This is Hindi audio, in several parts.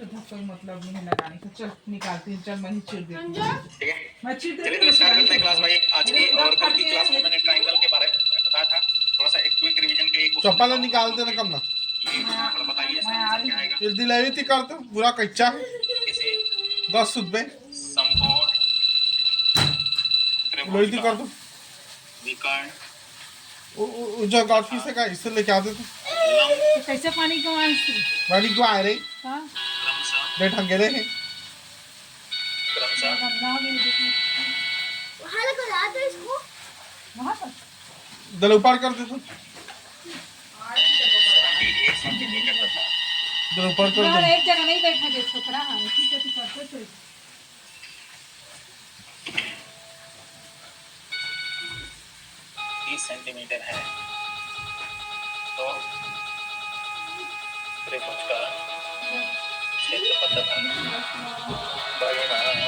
कोई मतलब नहीं है लगाने का। चल निकालती हूँ, चल मैं ही चीर देती हूँ। ठीक है, मैं चीर देती चलिए हूँ। तो स्टार्ट करते हैं क्लास भाई आज की। और कल की क्लास में मैंने ट्रायंगल के बारे में बताया था, थोड़ा सा एक क्विक रिवीजन के लिए चप्पल निकाल देना कम ना। ये थोड़ा बताइए इसका आंसर क्या आएगा। फिर दिलाई थी कर तो पूरा कच्चा है। किसी 10 रुपए समकोण लोई त्रिभुज थी का कर दो। विकर्ण जो गाठी से का इससे लेके आते थे। लंब कैसे पानी को गाड़ी क्यों आए रही क्रमशः बैठ अंगेले हैं। दल ऊपर कर दे तो 78 सेंटीमीटर तथा दल ऊपर कर दे। एक जगह नहीं बैठा दे छोकरा। हाँ इसी से करते थे। 30 सेंटीमीटर है तो त्रिभुज का क्षेत्रफल तथा परिमाप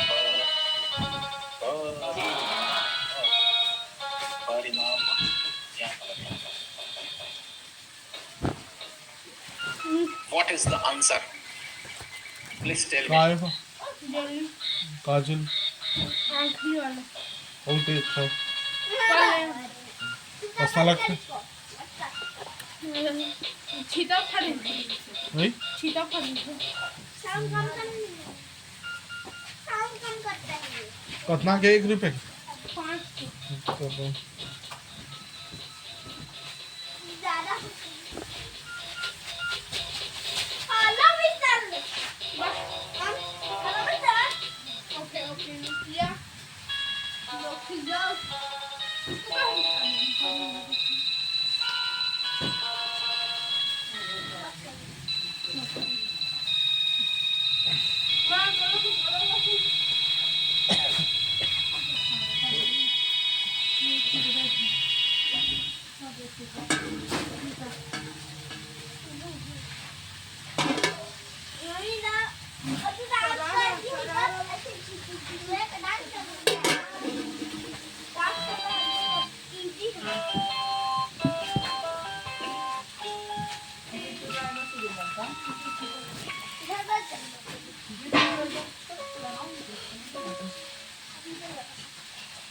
What is the answer? Please tell me. काय को काजल और ते था मसाला के छीटा खाली नहीं छीटा खाली कितना के 1 रुपए 5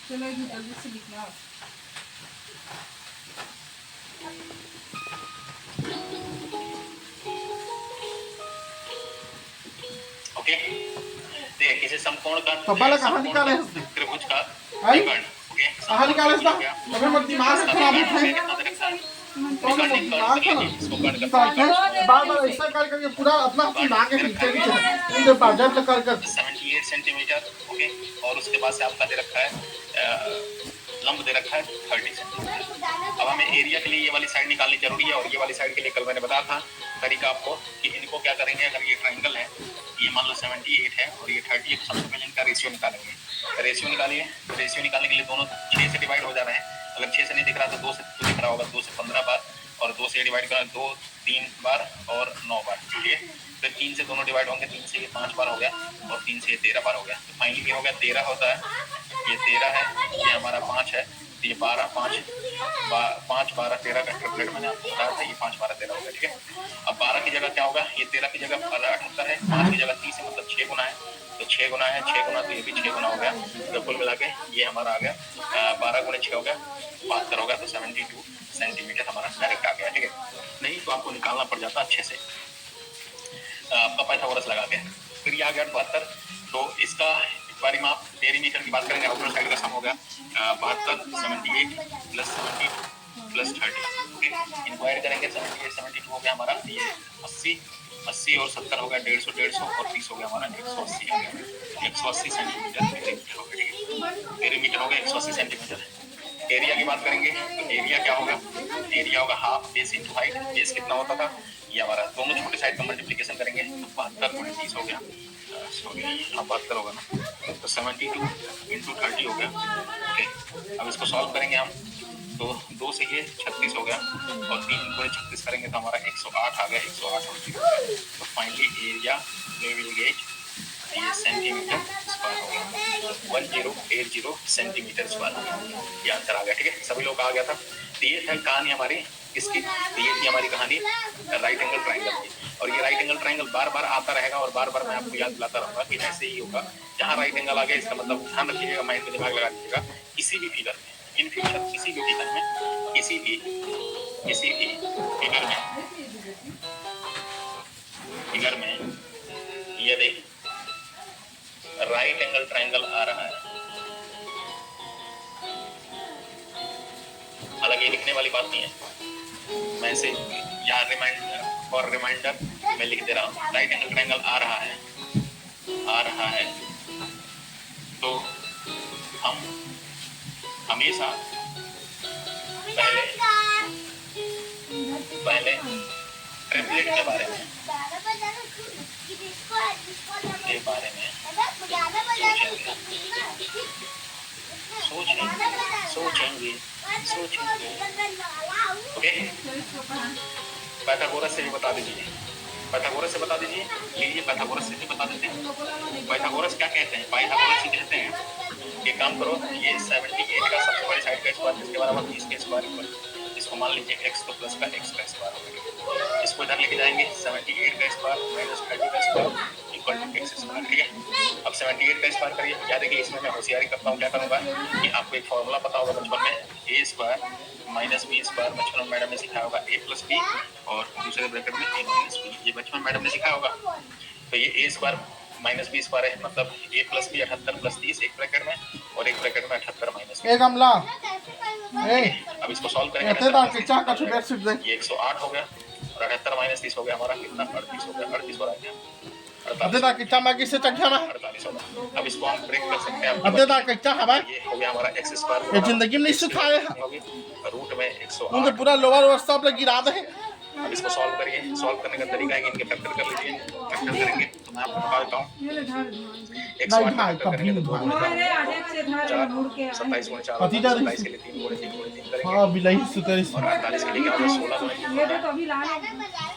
चलो इधर जल्दी से निकला। ओके, देखिए किसी समकोण का तबाला कहाँ निकाले उसने? त्रिभुज का आई? विकर्ण। ओके, कहाँ निकाले इसका? अबे मत दिमाग खराब है। बार-बार ऐसा करके पूरा अपना दिमाग के पीछे इन बाजार से कर 78 सेंटीमीटर। ओके, और उसके बाद से आपका दे रखा है लंब दे रखा है 30 सेंटीमीटर। अब हमें एरिया के लिए ये वाली साइड निकालनी जरूरी है, और ये वाली साइड के लिए कल मैंने बताया था तरीका आपको कि इनको क्या करेंगे। अगर ये ट्रायंगल है, ये मान लो 78 है और ये 30 है, तो सबसे पहले इनका रेशियो निकालेंगे। रेशियो निकालिए, तो रेशियो निकालने के लिए दोनों 6 से डिवाइड हो जा रहे हैं। अगर 6 से नहीं दिख रहा तो 2 से तो दिख रहा होगा, 2 से 15 बार, और 2 से डिवाइड करना 2 3 बार और 9 बार। ठीक है, फिर 3 से दोनों डिवाइड होंगे, 3 से ये 5 बार हो गया और 3 से ये 13 बार हो गया। तो फाइनली ये हो गया 13 होता है, ये 13 है, ये हमारा 5 है, तो ये 12 5 12 13 का कैलकुलेट मैंने आपको बताया था, ये 5 12 13 होगा। ठीक है, अब 12 की जगह क्या होगा, ये 13 की जगह 78 है, 5 की जगह 30 है, मतलब 6 गुना है, तो 6 गुना है, 6 गुना तो ये भी 6 गुना हो गया। तो कुल मिला के ये हमारा आ गया 12 गुणे 6 हो गया, 72 हो गया, तो 72 सेंटीमीटर हमारा डायरेक्ट आ गया। ठीक है, नहीं तो आपको निकालना पड़ जाता अच्छे से आपका पाइथागोरस लगा के। फिर ये आ गया 72, तो इसका परिमाप पेरीमीटर की बात करेंगे, आउटर साइड का सम हो गया 72 78 प्लस 70 प्लस 30। ओके, इनको ऐड करेंगे 78 72 हो गया हमारा, ये 80 80 और 70 हो गया 150 150 और 30 हो गया हमारा 180 हो गया, 180 सेंटीमीटर पेरीमीटर हो गया। पेरीमीटर हो गया 180 सेंटीमीटर। एरिया की बात करेंगे, तो एरिया क्या होगा, एरिया होगा half base into height. Base कितना होता था, ये हमारा दोनों छोटे साइड का मल्टीप्लिकेशन करेंगे, तो 72 गुणे 30 हो गया, सॉरी 72 होगा ना, तो 72 इंटू 30 हो गया। ओके, अब इसको सॉल्व करेंगे हम, तो 2 से ये 36 हो गया और 3 गुणे 36 करेंगे तो हमारा 108 आ गया, 108 और 0 हो गया। तो finally area we will get ये सेंटीमीटर स्क्वायर हो गया, 1080 सेंटीमीटर स्क्वायर, ये आंसर आ गया। ठीक है, सभी लोग आ गया था। तो ये था कहानी हमारी किसकी? तो ये थी हमारी कहानी राइट एंगल ट्राइंगल की। और ये राइट एंगल ट्राइंगल बार बार आता रहेगा और बार बार मैं आपको याद दिलाता रहूंगा कि ऐसे ही होगा। जहां राइट एंगल आ गया इसका मतलब ध्यान रखिएगा, माइंड में दिमाग लगा दीजिएगा, किसी भी फिगर में इन फ्यूचर किसी भी फिगर में फिगर में यदि राइट एंगल ट्राइंगल आ रहा है, हालांकि लिखने वाली बात नहीं है, मैं इसे यहाँ रिमाइंडर में लिख दे रहा हूँ। राइट एंगल ट्राइंगल आ रहा है तो हम हमेशा पहले ट्रिपलेट के बारे में सोचेंगे। ओके, पाइथागोरस से भी बता दीजिए, पाइथागोरस से बता दीजिए। लीजिए पाइथागोरस से भी बता देते हैं। पाइथागोरस क्या कहते हैं? पाइथागोरस कहते हैं, ये काम करो, ये 78 का सबसे बड़ी साइड का स्क्वायर जिसके बराबर 30 के स्क्वायर इक्वल, इसको मान लीजिए x तो प्लस का x का स्क्वायर होगा। इसको इधर लेके जाएंगे, 78 का स्क्वायर माइनस 30 का square equal to x square. ठीक है, अब 78 का स्क्वायर करिए। याद है कि इसमें मैं होशियारी करता हूँ, क्या करूँगा कि आपको एक फॉर्मूला पता होगा बचपन में, a square minus B square, बचपन में मैडम ने सिखाया होगा a प्लस बी और दूसरे ब्रैकेट में a माइनस बी, ये बचपन में मैडम ने सिखाया होगा। तो ये a square minus B square है, मतलब a प्लस बी 78 प्लस 30 एक ब्रैकेट में और एक ब्रैकेट में 78 माइनस। अब इसको सॉल्व करेंगे, ये 108 हो गया और 78 माइनस 30 हो गया, हमारा कितना 38 हो गया, 38 हो रहा है, 48 होगा। अब इसको हम ब्रेक कर सकते हैं। ये हो गया हमारा x स्क्वायर, जिंदगी में नहीं सिखाए रूट में 108। उनके पूरा लोअर और सब लोग गिरा दे। अब इसको सॉल्व करिए। सॉल्व करने का तरीका है कि इनके फैक्टर कर लीजिए। फैक्टर करेंगे तो मैं आपको बता देता हूँ, 108 फैक्टर करेंगे तो 2 गुणे 4 27 गुणे 4 27 के लिए 3 गुणे 3 गुणे 3 करेंगे। हाँ बिलाई सुतरी और 48 के लिए क्या होगा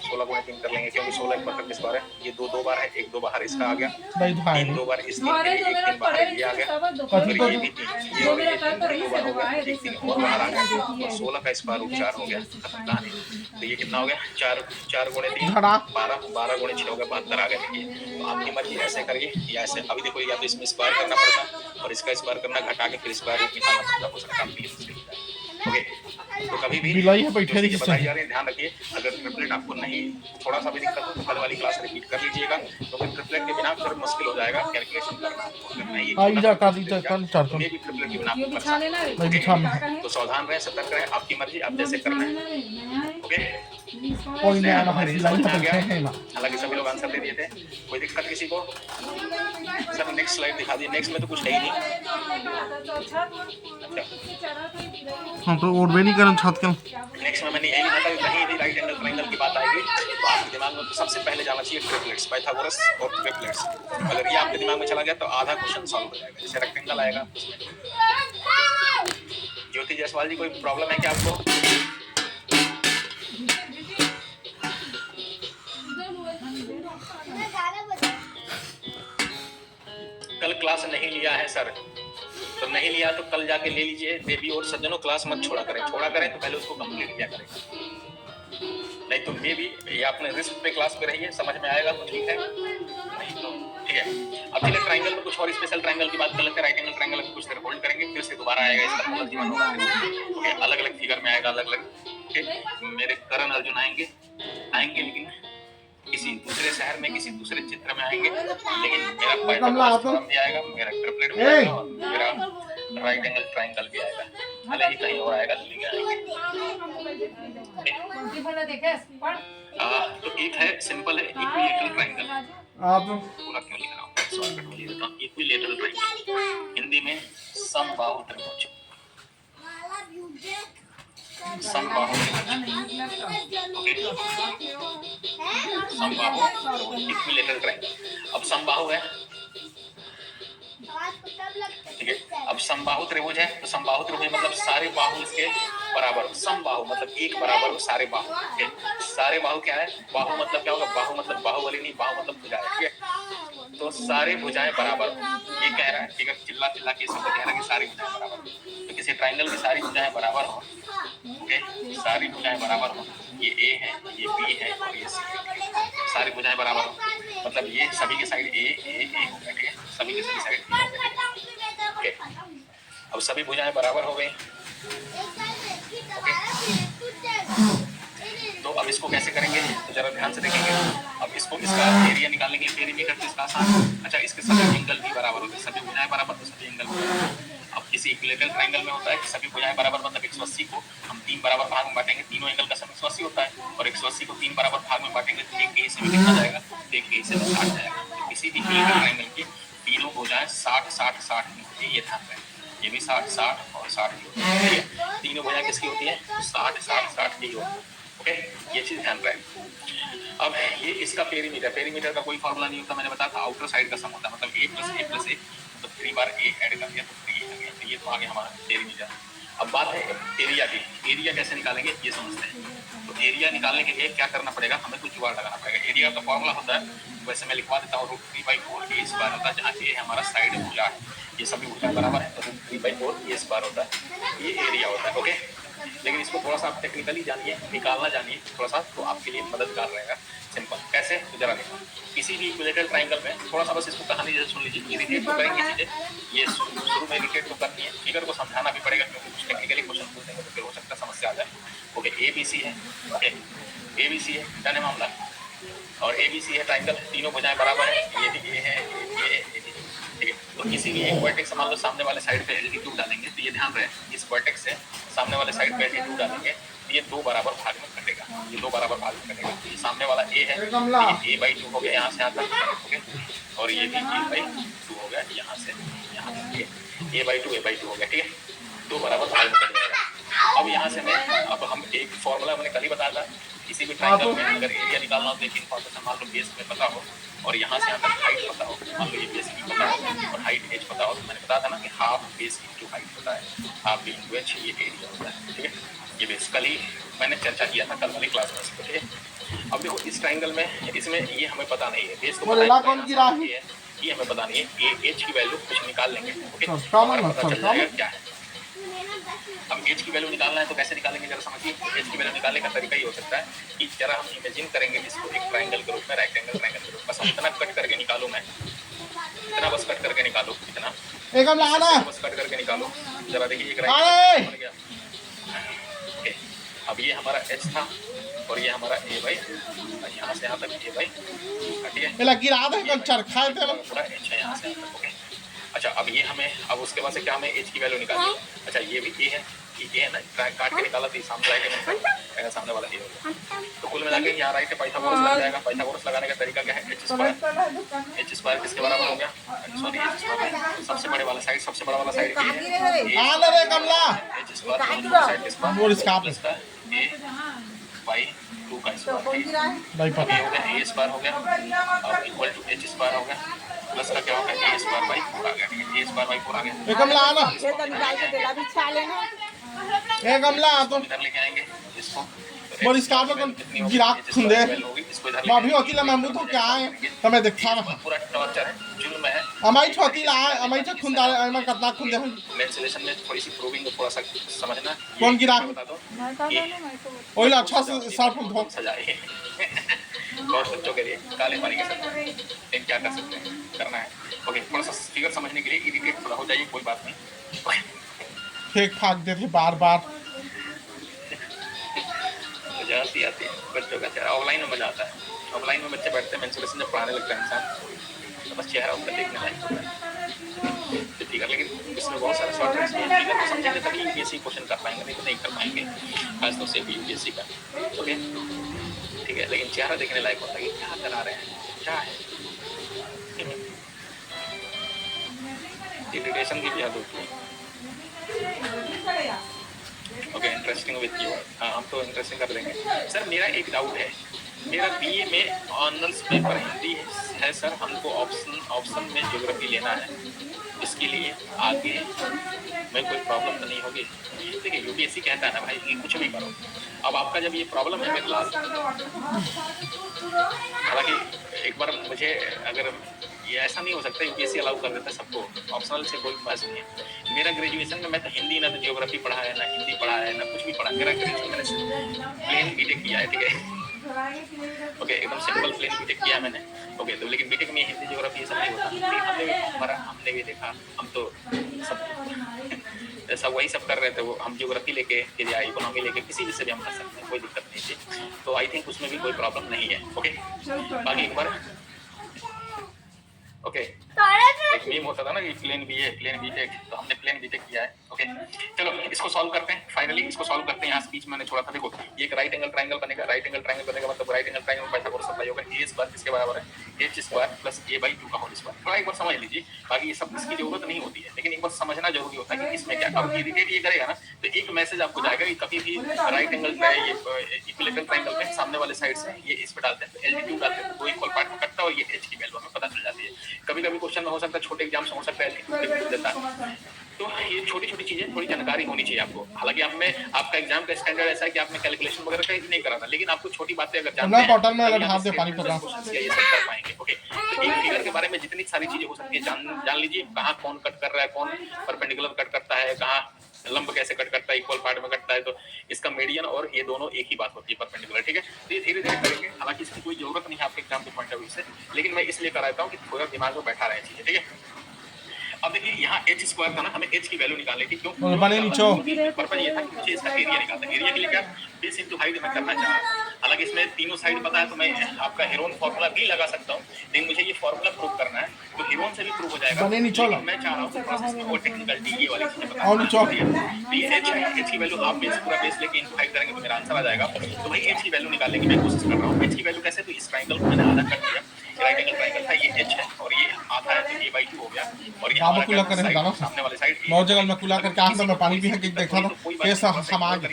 16 गुणे 3 कर लेंगे, क्योंकि 16 एक परफेक्ट स्क्वायर है। ये 2 बार है, 1 2 बाहर इसका आ गया, 3 2 बार इस 3 के लिए 1 3 बाहर ये आ गया, फिर ये भी 3 ये 2 बार हो गया, 1 3 और बाहर आ गया, तो 16 का स्क्वायर रूट 4 हो गया। तो ये कितना हो गया 4 गुणे 3 12 गुणे 6 हो गया 72 आ गया। देखिए, तो आपकी मर्जी ऐसे करिए या ऐसे। अभी देखो, या तो इसमें स्क्वायर करना पड़ता और इसका स्क्वायर करना, घटा के फिर स्क्वायर रूट निकालना पड़ता, हो सकता है। ओके, तो कभी भी बिलाई है बैठे रही बताई जा रही है, ध्यान रखिए। अगर ट्रिपलेट आपको नहीं, थोड़ा सा भी दिक्कत हो तो कल वाली क्लास रिपीट कर लीजिएगा, क्योंकि ट्रिपलेट के बिना फिर मुश्किल हो जाएगा कैलकुलेशन करना। ट्रिपलेट के बिना तो सावधान रहें, सतर्क रहें, आपकी मर्जी, आप जैसे करना है। ओके, हालांकि सभी लोग आंसर दे दिए थे, कोई दिक्कत किसी को? सर नेक्स्ट स्लाइड दिखा दी। नेक्स्ट में तो कुछ है ही नहीं। हम तो और भी नहीं करन छत के। नेक्स्ट में मैंने यही लिखा था कि कहीं भी राइट एंगल ट्रायंगल की बात आएगी तो आपके दिमाग में सबसे पहले जाना चाहिए ट्रिपलेट्स, पाइथागोरस और ट्रिपलेट्स। अगर ये आपके दिमाग में चला गया तो आधा क्वेश्चन सॉल्व हो जाएगा। जैसे रेक्टेंगल आएगा, ज्योति जायसवाल जी कोई प्रॉब्लम है क्या आपको? कल क्लास नहीं लिया है सर, तो नहीं लिया तो कल जाके ले लीजिए। देवी और सज्जनों, क्लास मत छोड़ा करें तो पहले उसको कंप्लीट किया करें, नहीं तो मे भी ये आपने रिस्क पे क्लास पे रहिए, समझ में आएगा तो ठीक है, नहीं तो ठीक है। अब चलिए ट्रायंगल में कुछ और स्पेशल ट्रायंगल की बात कर लेते हैं। राइट एंगल ट्रायंगल में कुछ देर होल्ड करेंगे, फिर से दोबारा आएगा, इसका मतलब जीवन होगा। ओके, अलग अलग फिगर में आएगा, अलग अलग। ठीक, मेरे करण अर्जुन आएंगे लेकिन किसी दूसरे शहर में, किसी दूसरे चित्र में आएंगे, लेकिन मेरा पाइथागोरस थ्योरम भी आएगा, मेरा ट्रिपलेट भी आएगा और मेरा राइट एंगल ट्रायंगल भी आएगा। भले ही कहीं और आएगा तो लेके आएंगे। तो एक है सिंपल है इक्विलैटरल ट्रायंगल। आप पूरा क्यों लिख रहा हूँ, शॉर्टकट में लिख देता हूँ। इक्विलैटरल ट्रायंगल, हिंदी में समबाहु त्रिभुज। समबाहु इक्विलैटरल ट्रायंगल। अब समबाहु है, ठीक है। अब समबाहु त्रिभुज है, तो समबाहु त्रिभुज मतलब सारे बाहु इसके बराबर। समबाहु मतलब एक बराबर हो सारे बाहु। सारे बाहु क्या है? बाहु मतलब क्या होगा? बाहु मतलब बाहुबली नहीं, बाहु मतलब भुजाएं। ठीक है, तो सारे भुजाएं बराबर, ये कह रहा है। ठीक है, चिल्ला के शब्द कह रहा है कि सारी भुजाएं बराबर। तो किसी ट्राइंगल की सारी भुजाएं बराबर हो, ओके, सारी भुजाएं बराबर हो, ये ए है, ये बी है और ये सी है, सारी भुजाएं बराबर हो, मतलब ये सभी के साइड ए हो गया, ठीक है, सभी के सभी साइड ए हो गया, ओके। अब सभी भुजाएं बराबर हो गई, तो अब इसको कैसे करेंगे तो जरा ध्यान से देखेंगे। अब इसको इसका एरिया निकालने के लिए पेरीमीटर तो इसका आसान। अच्छा, इसके सभी एंगल भी बराबर होते हैं, सभी भुजाएं बराबर तो सभी एंगल बराबर। अब किसी इक्विलेटरल ट्रायंगल में होता है कि सभी भुजाएं बराबर, मतलब 180 को हम 3 बराबर भाग में बांटेंगे, तीनों एंगल का सम 180 होता है, और 180 को 3 बराबर भाग में बांटेंगे तो एक के हिस्से में कितना जाएगा, तो एक के हिस्से में 60 जाएगा। तो किसी भी इक्विलेटरल ट्रायंगल की तीनों भुजाएं 60 60 60 की होती है, ये ध्यान रखें, ये भी 60 60 और 60 की होती है, ठीक है। तीनों भुजाएं किसकी होती है, 60 60 60 की होती है, ओके, ये चीज ध्यान रखें। अब ये इसका पेरीमीटर का कोई फॉर्मूला नहीं होता, मैंने बताया था आउटर साइड का सम होता है, मतलब a + a तो 3 बार a ऐड कर दिया तो 3 आ गया, तो ये तो आ गया हमारा पेरीमीटर। अब बात है एरिया की, एरिया कैसे निकालेंगे ये समझते हैं। तो एरिया निकालने के लिए क्या करना पड़ेगा, हमें कुछ जुगाड़ लगाना पड़ेगा। एरिया का फॉर्मूला होता है, वैसे मैं लिखवा देता हूँ, √3/4 a स्क्वायर होता है, जहाँ a हमारा साइड भुजा है, ये सभी भुजा बराबर है, तो √3/4 a स्क्वायर होता है, ये एरिया होता है, ओके। लेकिन इसको थोड़ा सा आप टेक्निकली जानिए, निकालना जानिए थोड़ा सा, तो आपके लिए मददगार रहेगा। सिंपल कैसे, तो जरा देखो, किसी भी इक्विलेटरल ट्रायंगल में थोड़ा सा बस इसको कहानी जैसे सुन लीजिए, इरिटेट तो करेंगे चीजें, ये शुरू में इरिटेट तो करनी है, फिगर को समझाना भी पड़ेगा, क्योंकि कुछ टेक्निकली क्वेश्चन पूछ देंगे तो फिर हो सकता है समस्या आ जाए, ओके। ABC है, ओके, ABC है, डन है मामला, और ABC है ट्रायंगल, तीनों भुजाएं बराबर है, ये भी ए है, ये है, ठीक है। तो किसी भी एक वर्टेक्स मान लो सामने वाले साइड पे एल्टीट्यूड डालेंगे, तो ये ध्यान रहे, इस वर्टेक्स से सामने वाले साइड पे एल्टीट्यूड डालेंगे, ये 2 बराबर भाग में कटेगा, ये 2 बराबर भाग में कटेगा। ये सामने वाला ए है, ये a/2 हो गया यहाँ से यहाँ तक, ओके, और ये भी a/2 हो गया यहाँ से यहाँ तक, ये a/2 हो गया, ठीक है, 2 बराबर भाग में कट जाएगा। अब यहाँ से मैं, अब हम एक फॉर्मूला मैंने कल ही बताया था, किसी भी ट्रायंगल में अगर एरिया निकालना हो तो एक इन्फॉर्मेशन मान लो बेस में पता हो, और यहाँ से यहाँ तक हाइट पता हो, मान लो ये बेस की पता हो और हाइट h पता हो, तो मैंने बताया था ना कि हाफ बेस इंटू हाइट होता है, हाफ बी इंटू h ये एरिया होता है, ठीक है। ये बेस कल ही मैंने चर्चा किया था, कल वाली क्लास में, ठीक है। अब देखो इस ट्रायंगल में, इसमें ये हमें पता नहीं है, बेस को पता है, ये हमें पता नहीं है, h की वैल्यू कुछ निकाल लेंगे, ओके, पता चल जाएगा क्या है। अब h की वैल्यू निकालना है तो कैसे निकालेंगे जरा समझिए। h की वैल्यू निकालने का तरीका ये हो सकता है कि जरा हम इमेजिन करेंगे इसको एक ट्रायंगल के रूप में, राइट एंगल ट्रायंगल के रूप में, बस हम इतना कट करके निकालूं, मैं इतना बस कट करके निकालूं, इतना बस कट करके निकालूं, जरा देखिए एक राइट बन गया, ओके। अब ये हमारा h था और ये हमारा a/, यहाँ से यहाँ तक a/, ठीक है, पूरा h है यहाँ से यहाँ तक, ओके। अच्छा, अब ये हमें, अब उसके बाद से क्या हमें h की वैल्यू निकालनी है। अच्छा, ये भी a है, ये है ना, काट के निकाला तो सामने राइट है, सामने वाला a हो गया, तो कुल मिला के यहाँ राइट है, पाइथागोरस लग जाएगा। पाइथागोरस लगाने का तरीका क्या है, h स्क्वायर किसके बराबर हो गया, सॉरी h स्क्वायर सबसे बड़े वाला साइड, सबसे बड़ा वाला साइड h स्क्वायर a/2 का स्क्वायर, a स्क्वायर हो गया, अब इक्वल टू h स्क्वायर हो गया, प्लस का क्या हो गया, a स्क्वायर बाई 4 आ गया, ठीक है, a स्क्वायर बाई 4 आ गया। इधर लेके आएंगे इसको, भाभी होती ला मैं तो क्या है तमें देखा ना पूरा टॉर्चर है, जुल्म है, अमाई छोटी ला अमाई तो खुंदा अमाई कतना खुंदे हैं लेजिस्लेशन में थोड़ी सी प्रूविंग थोड़ा सा समझना। कौन गिरा बता दो ओए ला अच्छा से सर्फ धो सजाए और बच्चों के लिए काले पानी के साथ क्या कर सकते हैं, करना है, ओके। थोड़ा सा फिगर समझने के लिए इरिटेट थोड़ा हो जाइए, कोई बात नहीं, फेंक फाक देते बार बार, मजा आती है बच्चों का चेहरा। ऑफलाइन में मजा आता है, ऑफलाइन में बच्चे बैठते हैं, मेंसुरेशन जब पढ़ाने लगता है इंसान तो बस चेहरा उनका देखने लायक होता है, ठीक है। लेकिन इसमें बहुत सारे शॉर्ट ट्रिक्स हैं, फिगर को समझेंगे तभी यूपीएससी क्वेश्चन कर पाएंगे, नहीं तो नहीं कर पाएंगे, खासतौर से यूपीएससी का, ओके, ठीक है। लेकिन चेहरा देखने लायक होता है कि क्या करा रहे हैं, क्या है, इरिटेशन की भी हद होती है, ओके। इंटरेस्टिंग विद यू, हाँ हम तो इंटरेस्टिंग कर देंगे। सर मेरा एक डाउट है, मेरा बीए में ऑनर्स पेपर हिंदी है सर, हमको ऑप्शन में ज्योग्राफी लेना है, इसके लिए आगे में कोई प्रॉब्लम तो नहीं होगी? देखिए यूपीएससी कहता है ना भाई कि कुछ भी करो, अब आपका जब ये प्रॉब्लम है मेरे लाल, हालांकि एक बार मुझे अगर ये ऐसा नहीं हो सकता यूपीएससी अलाउ कर देता है सबको, ऑप्शनल से कोई बहस नहीं है। मेरा ग्रेजुएशन में मैं तो हिंदी ना तो ज्योग्राफी पढ़ा है, ना हिंदी पढ़ा है, ना कुछ भी पढ़ा। मेरा ग्रेजुएशन मैंने प्लेन बीटेक किया है, ठीक है, ओके, एकदम सिंपल प्लेन बीटेक किया मैंने, ओके। तो लेकिन बीटेक में हिंदी ज्योग्राफी ये सब नहीं होता। हमने भी देखा, हम तो सब वही सब कर रहे थे, वो हम ज्योग्राफी लेके या इकोनॉमी लेके किसी भी से भी हम कर सकते हैं, कोई दिक्कत नहीं थी। तो आई थिंक उसमें भी कोई प्रॉब्लम नहीं है, ओके। बाकी एक बार ओके, एक मीम होता था ना कि प्लेन बी है, प्लेन बीटेक, तो हमने प्लेन बीटेक किया है, ओके। चलो इसको सॉल्व करते हैं, फाइनली इसको सॉल्व करते हैं। यहाँ स्पीच मैंने छोड़ा था, देखो ये एक राइट एंगल ट्रायंगल बनेगा। राइट एंगल ट्रायंगल बनेगा मतलब right angle triangle Pythagoras apply होगा। ए स्क्वायर किसके बराबर है? h स्क्वायर प्लस a/2 का होल स्क्वायर। थोड़ा एक बार समझ लीजिए, बाकी ये सब इसकी जरूरत नहीं होती है, लेकिन एक बार समझना जरूरी होता है कि इसमें क्या। अब इरिटेट ये करेगा ना तो एक मैसेज आपको जाएगा कि कभी भी राइट एंगल इक्विलेटरल ट्रायंगल में सामने वाले साइड से ये इस पे डालते हैं तो एल्टीट्यूड डालते हैं, तो इक्वल पार्ट में कटता है और ये h की वैल्यू हमें पता चल जाती है। कभी कभी क्वेश्चन में हो सकता है, छोटे एग्जाम में हो सकता है एल्टीट्यूड देता है। तो ये छोटी छोटी चीजें थोड़ी जानकारी होनी चाहिए आपको। हालांकि आपका एग्जाम का स्टैंडर्ड ऐसा है कि आपने कैलकुलेशन वगैरह कहीं नहीं कराना, लेकिन आपको छोटी बातें अगर जानते हैं बॉटल में अगर हाथ दे पानी पड़ रहा है ये सब कर पाएंगे, ओके। तो एक फिगर के बारे में जितनी सारी चीजें हो सकती है जान लीजिए। कहाँ कौन कट कर रहा है, कौन परपेंडिकुलर कट करता है, कहाँ लंब कैसे कट करता है, इक्वल पार्ट में कटता है, तो इसका मीडियन और ये दोनों एक ही बात होती है, परपेंडिकुलर, ठीक है। तो ये धीरे धीरे करेंगे, हालांकि इसकी कोई जरूरत नहीं है आपके एग्जाम के पॉइंट ऑफ व्यू से, लेकिन मैं इसलिए कराता हूँ कि थोड़ा दिमाग में बैठा रहे चीजें, ठीक है। अब देखिए यहाँ h स्क्वायर था ना, हमें h की वैल्यू निकालनी थी। क्यों? पर्पज ये था कि मुझे इसका एरिया निकालना है। एरिया के लिए क्या, बेस इनटू हाइट मैं करना चाह रहा हूँ। हालांकि इसमें तीनों साइड पता है तो मैं आपका हेरोन फार्मूला भी लगा सकता हूँ, लेकिन मुझे ये फार्मूला प्रूव करना है तो हेरोन से भी प्रूव हो जाएगा। मैं चाह रहा हूँ प्रोसेस में वो टेक्निकलिटी ये वाली चीजें बता। ये h की वैल्यू आप बेस पूरा बेस लेके इनटू हाइट करेंगे तो मेरा आंसर आ जाएगा। तो भाई h की वैल्यू निकालने की मैं कोशिश कर रहा हूँ। h की वैल्यू कैसे, तो इस ट्रायंगल को मैंने आधा कर दिया, राइट एंगल ट्रायंगल था, ये h है और ये आधा है तो a/2 हो गया। और ये सामने वाले साइड बहुत जगह में कुला करके आंसर में पानी भी है कि देखा तो कैसा समाज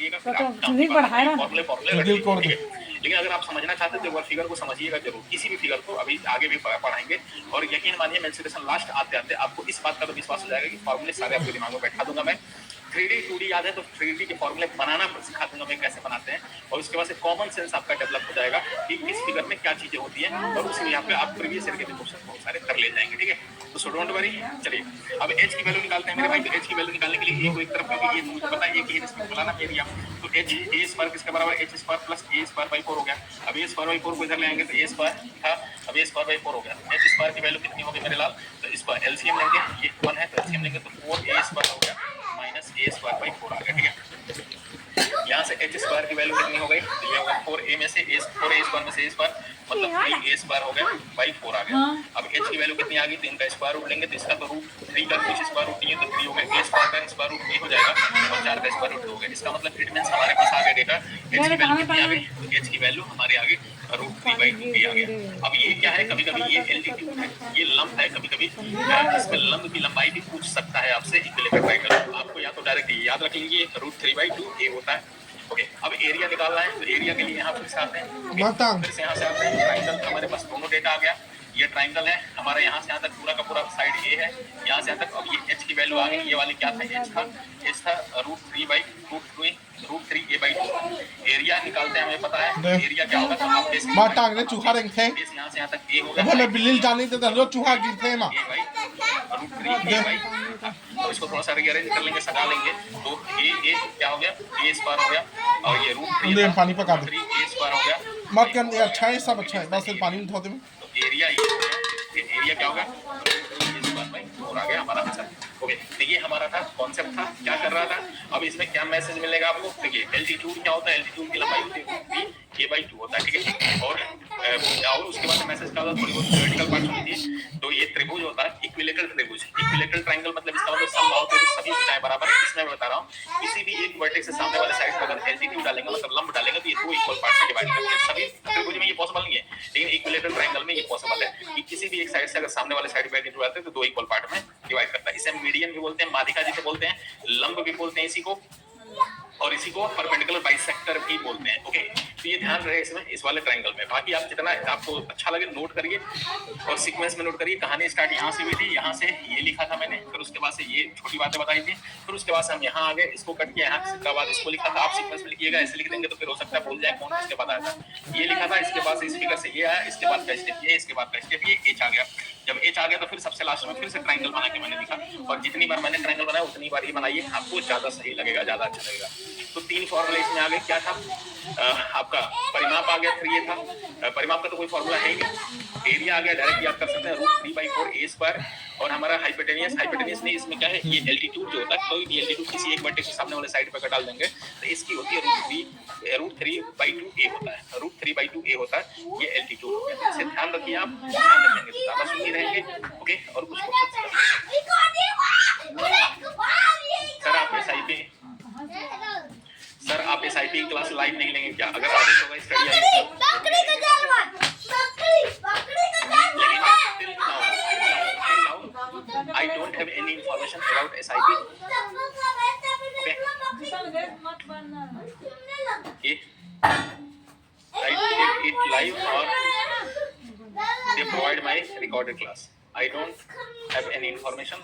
लेकिन अगर आप समझना चाहते हैं तो एक बार फिगर को समझिएगा जरूर, किसी भी फिगर को अभी आगे भी पढ़ाएंगे। और यकीन मानिए मेंसुरेशन लास्ट आते आते आपको इस बात का तो विश्वास हो जाएगा कि फॉर्मूले सारे आपके दिमाग में बैठा दूंगा मैं। 3D 2D याद है तो 3D के फॉर्मूले बनाना सिखा दूंगा मैं, कैसे बनाते हैं। और उसके बाद से कॉमन सेंस आपका डेवलप हो जाएगा कि इस फिगर में क्या चीजें होती हैं, और उसी यहाँ पे आप प्रीवियस ईयर के क्वेश्चन बहुत सारे कर ले जाएंगे, ठीक है। तो सो डोंट वरी, चलिए अब h की वैल्यू निकालते हैं मेरे भाई। तो h की वैल्यू निकालने के लिए एक तरफ क्योंकि ये मुझे पता है एक ही रिस्पेक्ट बनाना एरिया, तो h a स्क्वायर किसके बराबर, h square plus a square by 4 हो गया। अब a स्क्वायर बाई 4 को इधर ले आएंगे तो a स्क्वायर था, अब a स्क्वायर बाई 4 हो गया। h स्क्वायर की वैल्यू कितनी होगी मेरे लाल, तो इसका एलसीएम लेंगे, ये 1 है तो एलसीएम लेंगे तो 4a स्क्वायर हो गया माइनस a स्क्वायर बाई 4 आ गया, ठीक है। यहाँ से h स्क्वायर की वैल्यू कितनी हो गई, तो ये होगा 4a में से 4a स्क्वायर में से a स्क्वायर मतलब 3a स्क्वायर हो गया बाई 4 आ गया। अब h की वैल्यू कितनी आ गई, तो इनका स्क्वायर रूट लेंगे तो इसका तो रूट 3 का कुछ स्क्वायर रूट नहीं है तो 3 हो गया। a स्क्वायर का स्क्वायर रूट 3 हो जाएगा और 4 का स्क्वायर रूट 2 हो गया। इसका मतलब इट मींस हमारे पास आ गया डेटा h की वैल्यू कितनी आ गई, तो h की वैल्यू हमारे आगे √3/2 आ गया। अब ये क्या है, कभी कभी ये एल्टीट्यूड है, ये लंब है, कभी कभी इसमें लंब की लंबाई भी पूछ सकता है आपसे इक्विलेटरल ट्रायंगल। आपको या तो डायरेक्ट याद रख लीजिए √3/2 ये होता है, ओके। अब एरिया निकालना है तो एरिया के लिए यहाँ फिर से आते हैं, फिर से यहाँ से आते हैं। ट्रायंगल हमारे पास दोनों डेटा आ गया, ये ट्रायंगल है हमारा, यहाँ से यहाँ तक पूरा का पूरा साइड ए है, यहाँ से यहाँ तक। अब ये h की वैल्यू आ गई, ये वाली क्या था, h था √3a/2। एरिया निकालते हैं, हमें पता है एरिया क्या होगा, तो आप बेस चूहा रेंगथे यहाँ से यहाँ तक a हो गया, बोले बिल्ली जानी तो दरो चूहा गिरथे मा √3a/2। तो इसको थोड़ा सा रीअरेंज कर लेंगे, सजा लेंगे, तो a क्या हो गया, a स्क्वायर हो गया और ये √3 पानी पका दे, 3a स्क्वायर हो गया। मत कर अच्छा है, सब अच्छा है, बस पानी में धो दे। एरिया ये हो गया, एरिया क्या होगा, 4 आ गया हमारा आंसर, ओके। तो ये हमारा था कॉन्सेप्ट था, क्या कर रहा था। अब इसमें क्या मैसेज मिलेगा आपको, देखिए एल्टीट्यूड क्या होता है, एल्टीट्यूड की लंबाई होती है a/2 होता है, ठीक है। और उसके बाद मैसेज क्या होता है, थोड़ी बहुत थ्योरेटिकल पार्ट होती है। तो ये त्रिभुज होता है इक्विलेटरल त्रिभुज, इक्विलेटरल ट्रायंगल मतलब इसका मतलब समबाहु त्रिभुज सभी भुजाएं बराबर है। इसमें मैं बता रहा हूँ किसी भी एक वर्टेक्स से सामने वाले साइड पर अगर एल्टीट्यूड डालेंगे मतलब लंब डालेंगे तो ये दो इक्वल पार्ट में डिवाइड करते हैं। सभी त्रिभुज में ये पॉसिबल नहीं है, लेकिन इक्विलेटरल ट्रायंगल में ये पॉसिबल है कि किसी भी एक साइड से अगर सामने वाले साइड पर एल्टीट्यूड आते हैं तो दो इक्वल पार्ट में डिवाइड करता है। इसे मीडियन भी बोलते हैं, माध्यिका जिसे बोलते हैं, लंब भी बोलते हैं इसी को, और इसी को परपेंडिकुलर बाइसेक्टर भी बोलते हैं, ओके। तो ये ध्यान रहे इसमें, इस वाले ट्रायंगल में। बाकी आप जितना आपको अच्छा लगे नोट करिए और सीक्वेंस में नोट करिए। कहानी स्टार्ट यहाँ से हुई थी, यहाँ से ये लिखा था मैंने, फिर उसके बाद से ये छोटी बातें बताई थी, फिर उसके बाद से हम यहाँ आ गए, इसको कट किया, यहाँ के बाद इसको लिखा था। आप सीक्वेंस में लिखिएगा, ऐसे लिख देंगे तो फिर हो सकता है भूल जाए कौन किसके बाद आया था। ये लिखा था, इसके बाद से इस फिगर से ये आया, इसके बाद का स्टेप ये, इसके बाद का स्टेप ये, एच आ गया। जब एच आ गया तो फिर सबसे लास्ट में फिर से ट्रायंगल बना के मैंने लिखा, और जितनी बार मैंने ट्रायंगल बनाया उतनी बार ही बनाइए, आपको ज्यादा सही लगेगा, ज्यादा अच्छा लगेगा। तो 3 फॉर्मूले इसमें आ गए। क्या था? आपका परिमाप आ गया, फिर ये था परिमाप का तो कोई फॉर्मूला है ही नहीं। एरिया आ गया, डायरेक्ट याद कर सकते हैं, √3/4 a स्क्वायर। और हमारा हाइपोटेनियस नहीं, इसमें क्या है, ये एल्टीट्यूड जो होता है, कोई भी एल्टीट्यूड किसी एक वर्टेक्स के सामने वाले साइड पे डाल देंगे तो इसकी होती है √3/2 a होता है, √3/2 a होता है, ये एल्टीट्यूड हो गया। इसे ध्यान रखिए, आप ध्यान रखेंगे तो ज्यादा सुनी रहेंगे। ओके, और कुछ सर आप SIP क्लास लाइव नहीं लेंगे क्या? अगर आदेश होगा study I don't have any information about SIP. Okay. I take it live or they provide my recorded class. I don't have any information.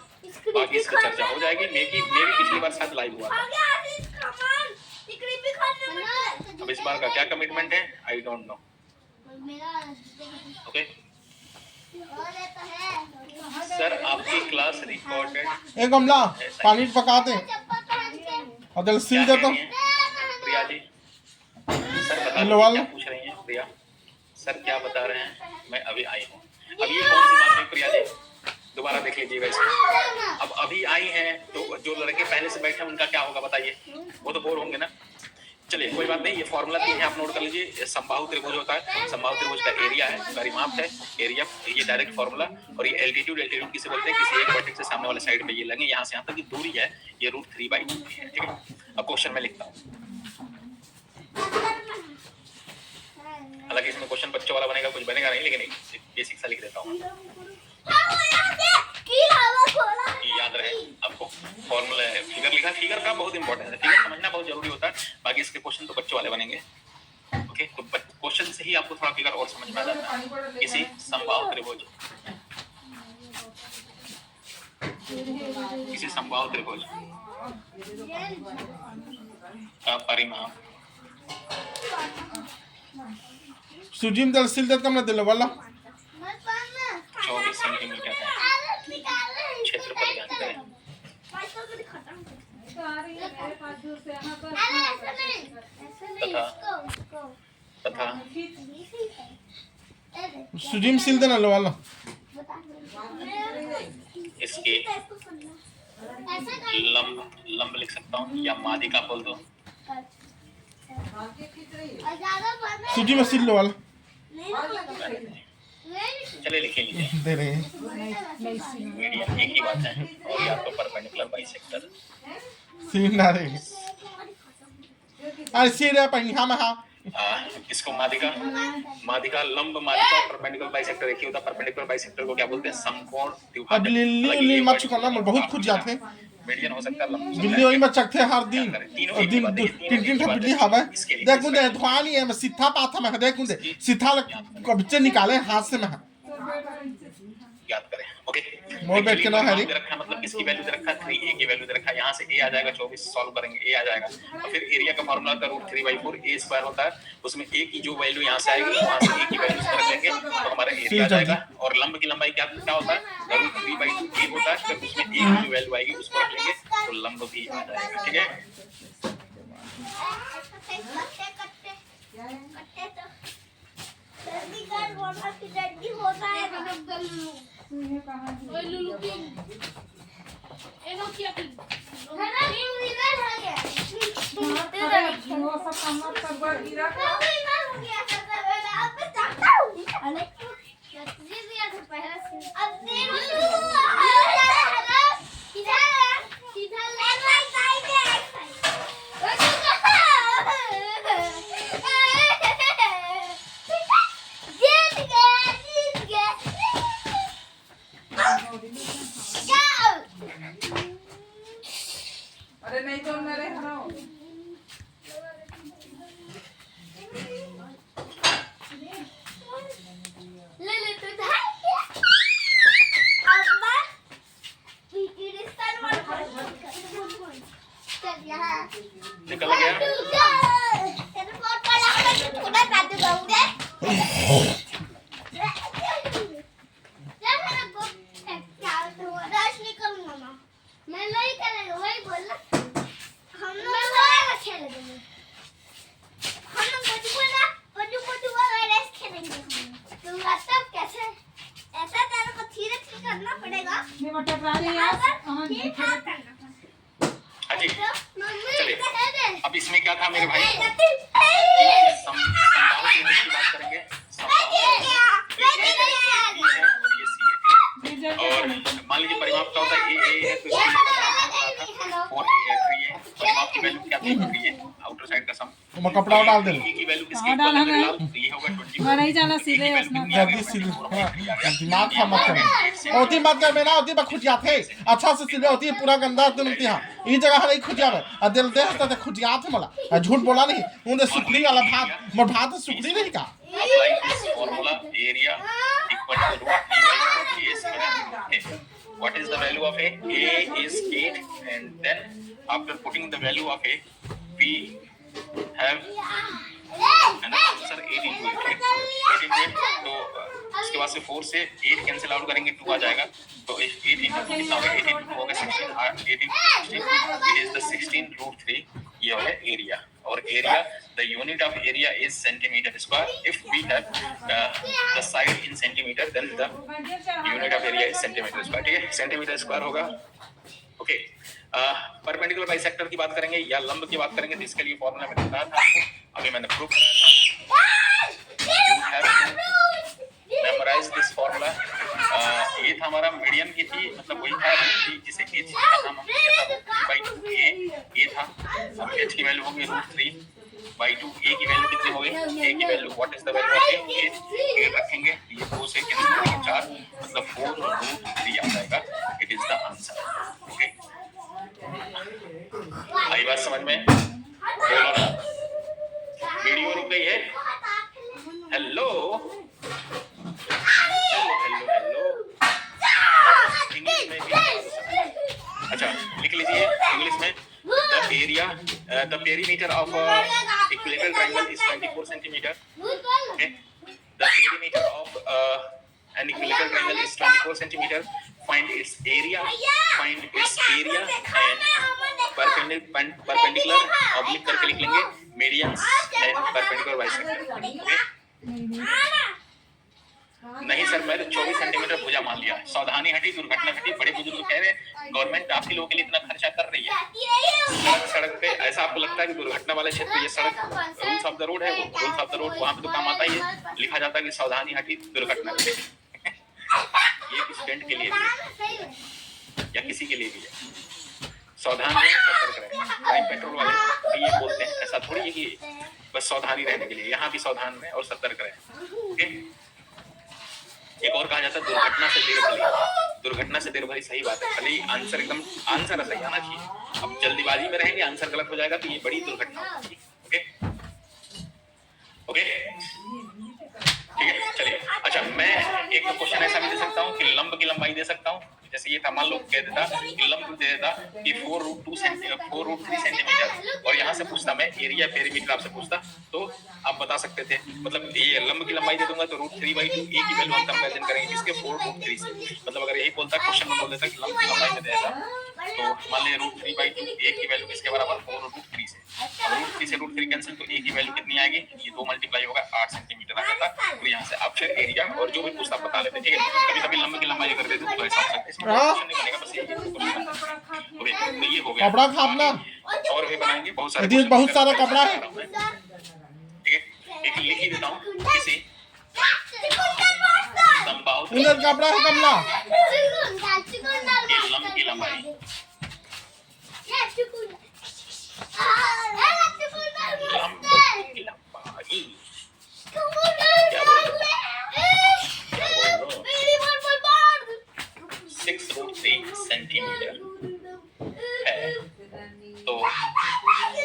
बाकी इसकी चर्चा हो जाएगी। मेरी पिछली बार शायद लाइव हुआ था। अब इस बार का क्या कमिटमेंट है? I don't know. Okay. Sir आपकी क्लास रिकॉर्डेड। ए गमला पानी पका दे और दिल सील दे तो। प्रिया जी सर बता क्या पूछ रही हैं? प्रिया सर क्या बता रहे हैं? मैं अभी आई हूँ। अब ये कौन सी बात है प्रिया जी? दोबारा देख लीजिएगा इसको। अब अभी आई हैं तो जो लड़के पहले से बैठे हैं उनका क्या होगा बताइए? वो तो बोर होंगे ना। चलिए कोई बात नहीं, ये फॉर्मूला 3 है, आप नोट कर लीजिए। समबाहु त्रिभुज होता है, समबाहु त्रिभुज का एरिया है, परिमाप है, एरिया, ये डायरेक्ट फॉर्मूला। और ये एल्टीट्यूड किसे बोलते हैं? किसी एक वर्टेक्स से सामने वाले साइड पे ये लेंगे, यहाँ से यहाँ तक की दूरी है, ये √3/2 है। ठीक है, अब क्वेश्चन में लिखता हूँ। हालांकि इसमें क्वेश्चन बच्चों वाला बनेगा, कुछ बनेगा नहीं, लेकिन एक बेसिक सा लिख देता हूँ, याद रहे आपको। फॉर्मूला है, फिगर लिखा, फिगर का बहुत इंपॉर्टेंट है, फिगर समझना बहुत जरूरी होता है। बाकी इसके क्वेश्चन तो बच्चों वाले बनेंगे। ओके, तो क्वेश्चन से ही आपको थोड़ा फिगर और समझ में आ जाता है। किसी समबाहु त्रिभुज का परिमाप सुजीम दल सिल दे कम दिल वाला 24 सेंटीमीटर है। क्षेत्रफल ज्ञात करें। तथा सुजीम सिल देना लो वाला इसके लंब लिख सकता हूँ या मादिका बोल दो। सुजीम सिल लो वाला चले लिखे लीजिए। दे रहे मीडियम एक ही बात है, और या तो परपेंडिकुलर बाइसेक्टर सीन ना रे अरे सीधे पहनी हाँ मैं हाँ इसको मादिका लंब मादिका और परपेंडिकुलर बाइसेक्टर एक ही होता है। परपेंडिकुलर बाइसेक्टर को क्या बोलते हैं? समकोण द्विभाजक। अब लिल्ली मत चुका ना बहुत खुद जाते मीडियन हो सकता है लंब बिल्ली वही में चखते हर दिन और दिन तीन बिल्ली हवा देख मुझे धुआनी है मैं सीधा पाथा में देख मुझे सीधा बच्चे निकाले हाथ से मैं याद करें। ओके, मोर बैठ के ना है रखा मतलब इसकी वैल्यू दे रखा है 3a की वैल्यू दे रखा है। यहाँ से a आ जाएगा 24 सॉल्व करेंगे a आ जाएगा। और फिर एरिया का फार्मूला का √3/4 a स्क्वायर होता है, उसमें a की जो वैल्यू यहाँ से आएगी वहाँ से a की वैल्यू रख लेंगे तो हमारा एरिया आ जाएगा। और लंब की लंबाई क्या होता है? √3/2 a होता है, फिर उसमें a की जो वैल्यू आएगी उसको रख लेंगे तो लंब भी आ जाएगा। ठीक है, अरे नहीं तो मेरे हराओ ये मटर प्राणी यार हाँ जी चलिए अब इसमें क्या था मेरे भाई संभावना की बात करेंगे और मान लीजिए परिमाप का होता है ए है तो और परिमाप की वैल्यू क्या थी ये आउटर साइड का सम मैं कपड़ा डाल दे की वैल्यू किसके डाल इक्वल हमें। है ये होगा 20 मैं नहीं जाना सीधे उसमें जल्दी सीधे दिमाग खा मत कर होती मत कर मेरा होती मैं खुजिया थे अच्छा से सीधे होती पूरा गंदा तुम यहाँ ये जगह नहीं खुजिया में और दिल दे हंसता थे खुजिया थे मला झूठ बोला नहीं उन्हें सुखड़ी वाला भात मोर भात सुखड़ी नहीं का apply this formula area equal to root b by 2 a square. What is the value of a? A is 8 and then after putting the value of a we have an answer 8 into 8 तो उसके बाद से 4 से 8 कैंसिल आउट करेंगे 2 आ जाएगा तो 8 into कितना होगा 8 into 2 होगा 16 8 into 16 it is the 16 root 3 ये होगा एरिया और area the unit of area is centimeter square if we have the side in centimeter then the unit of area is centimeter square ठीक है सेंटीमीटर स्क्वायर होगा ओके परपेंडिकुलर बाइसेक्टर की बात करेंगे या लंब की बात करेंगे तो इसके लिए फॉर्मूला मैंने बताया था अभी मैंने प्रूफ कराया था मेमोराइज दिस फॉर्मूला ये था हमारा मीडियन की थी मतलब वही था जिसे h का नाम हम किया था by 2a ये था अब h की वैल्यू होगी √3 by 2 a की वैल्यू कितनी होगी a की value what is the value of a रखेंगे ये 2 से कैंसिल करेंगे 4 मतलब 4√3 आ जाएगा it is the answer okay I बात समझ में बोलो ना वीडियो रुक गई है हेलो हेलो इंग्लिश में भी अच्छा लिख लीजिए इंग्लिश में the area the perimeter of equilateral triangle is 24 centimeter okay the perimeter of an equilateral triangle is 24 centimeter find its area and perpendicular oblique करके लिख लेंगे medians and perpendicular bisector okay नहीं सर मैं 24 सेंटीमीटर भुजा मान लिया सावधानी हटी दुर्घटना घटी बड़े बुजुर्ग कह रहे गवर्नमेंट आप ही लोगों के लिए इतना खर्चा कर रही है सड़क पे ऐसा आपको लगता है कि दुर्घटना वाले क्षेत्र ये सड़क रूल्स ऑफ द रोड है वो रूल्स ऑफ द रोड वहां पे तो काम आता ही है लिखा जाता है कि सावधानी हटी दुर्घटना घटी ये स्टूडेंट के लिए भी या किसी के लिए भी है सावधान रहें सतर्क रहें क्राइम पेट्रोल वाले भी ये बोलते हैं ऐसा थोड़ी है कि बस सावधानी रहने के लिए यहाँ भी सावधान रहें और सतर्क रहें ओके एक और कहा जाता है दुर्घटना से देर भली सही बात है खाली आंसर एकदम आंसर सही आना चाहिए अब जल्दीबाजी में रहेंगे आंसर गलत हो जाएगा तो ये बड़ी दुर्घटना होगी ओके ओके ठीक है चलिए अच्छा मैं एक क्वेश्चन ऐसा भी दे सकता हूँ कि लंब की लंबाई दे सकता हूँ जैसे ये था मान लो कह देता कि लंब दे देता कि 4√3 सेंटीमीटर और यहाँ से पूछता मैं एरिया पेरीमीटर आपसे पूछता तो आप बता सकते थे मतलब ये लंब की लंबाई दे दूंगा तो √3/2 a की वैल्यू हम कंपैरिजन करेंगे किसके 4√3 से मतलब अगर यही बोलता क्वेश्चन में बोल देता कि लंब की लंबाई दे देता तो मान लीजिए √3/2 a की वैल्यू किसके बराबर 4√3 से अब √3 से √3 कैंसिल तो a की वैल्यू कितनी आएगी ये 2 मल्टीप्लाई होगा 8 सेंटीमीटर आ जाता और यहाँ से आप फिर एरिया और जो भी पूछता बता लेते ठीक है कभी कभी लंब की लंबाई कर देते तो ऐसा हो सकता है इसमें क्वेश्चन नहीं बनेगा बस ये हो गया कपड़ा खापना और भी बनाएंगे बहुत सारे कपड़ा है ठीक है एक लिख ही देता हूँ किसी उधर कपड़ा है कमला लंब की लंबाई क्या बोलो 6√3 सेंटीमीटर है तो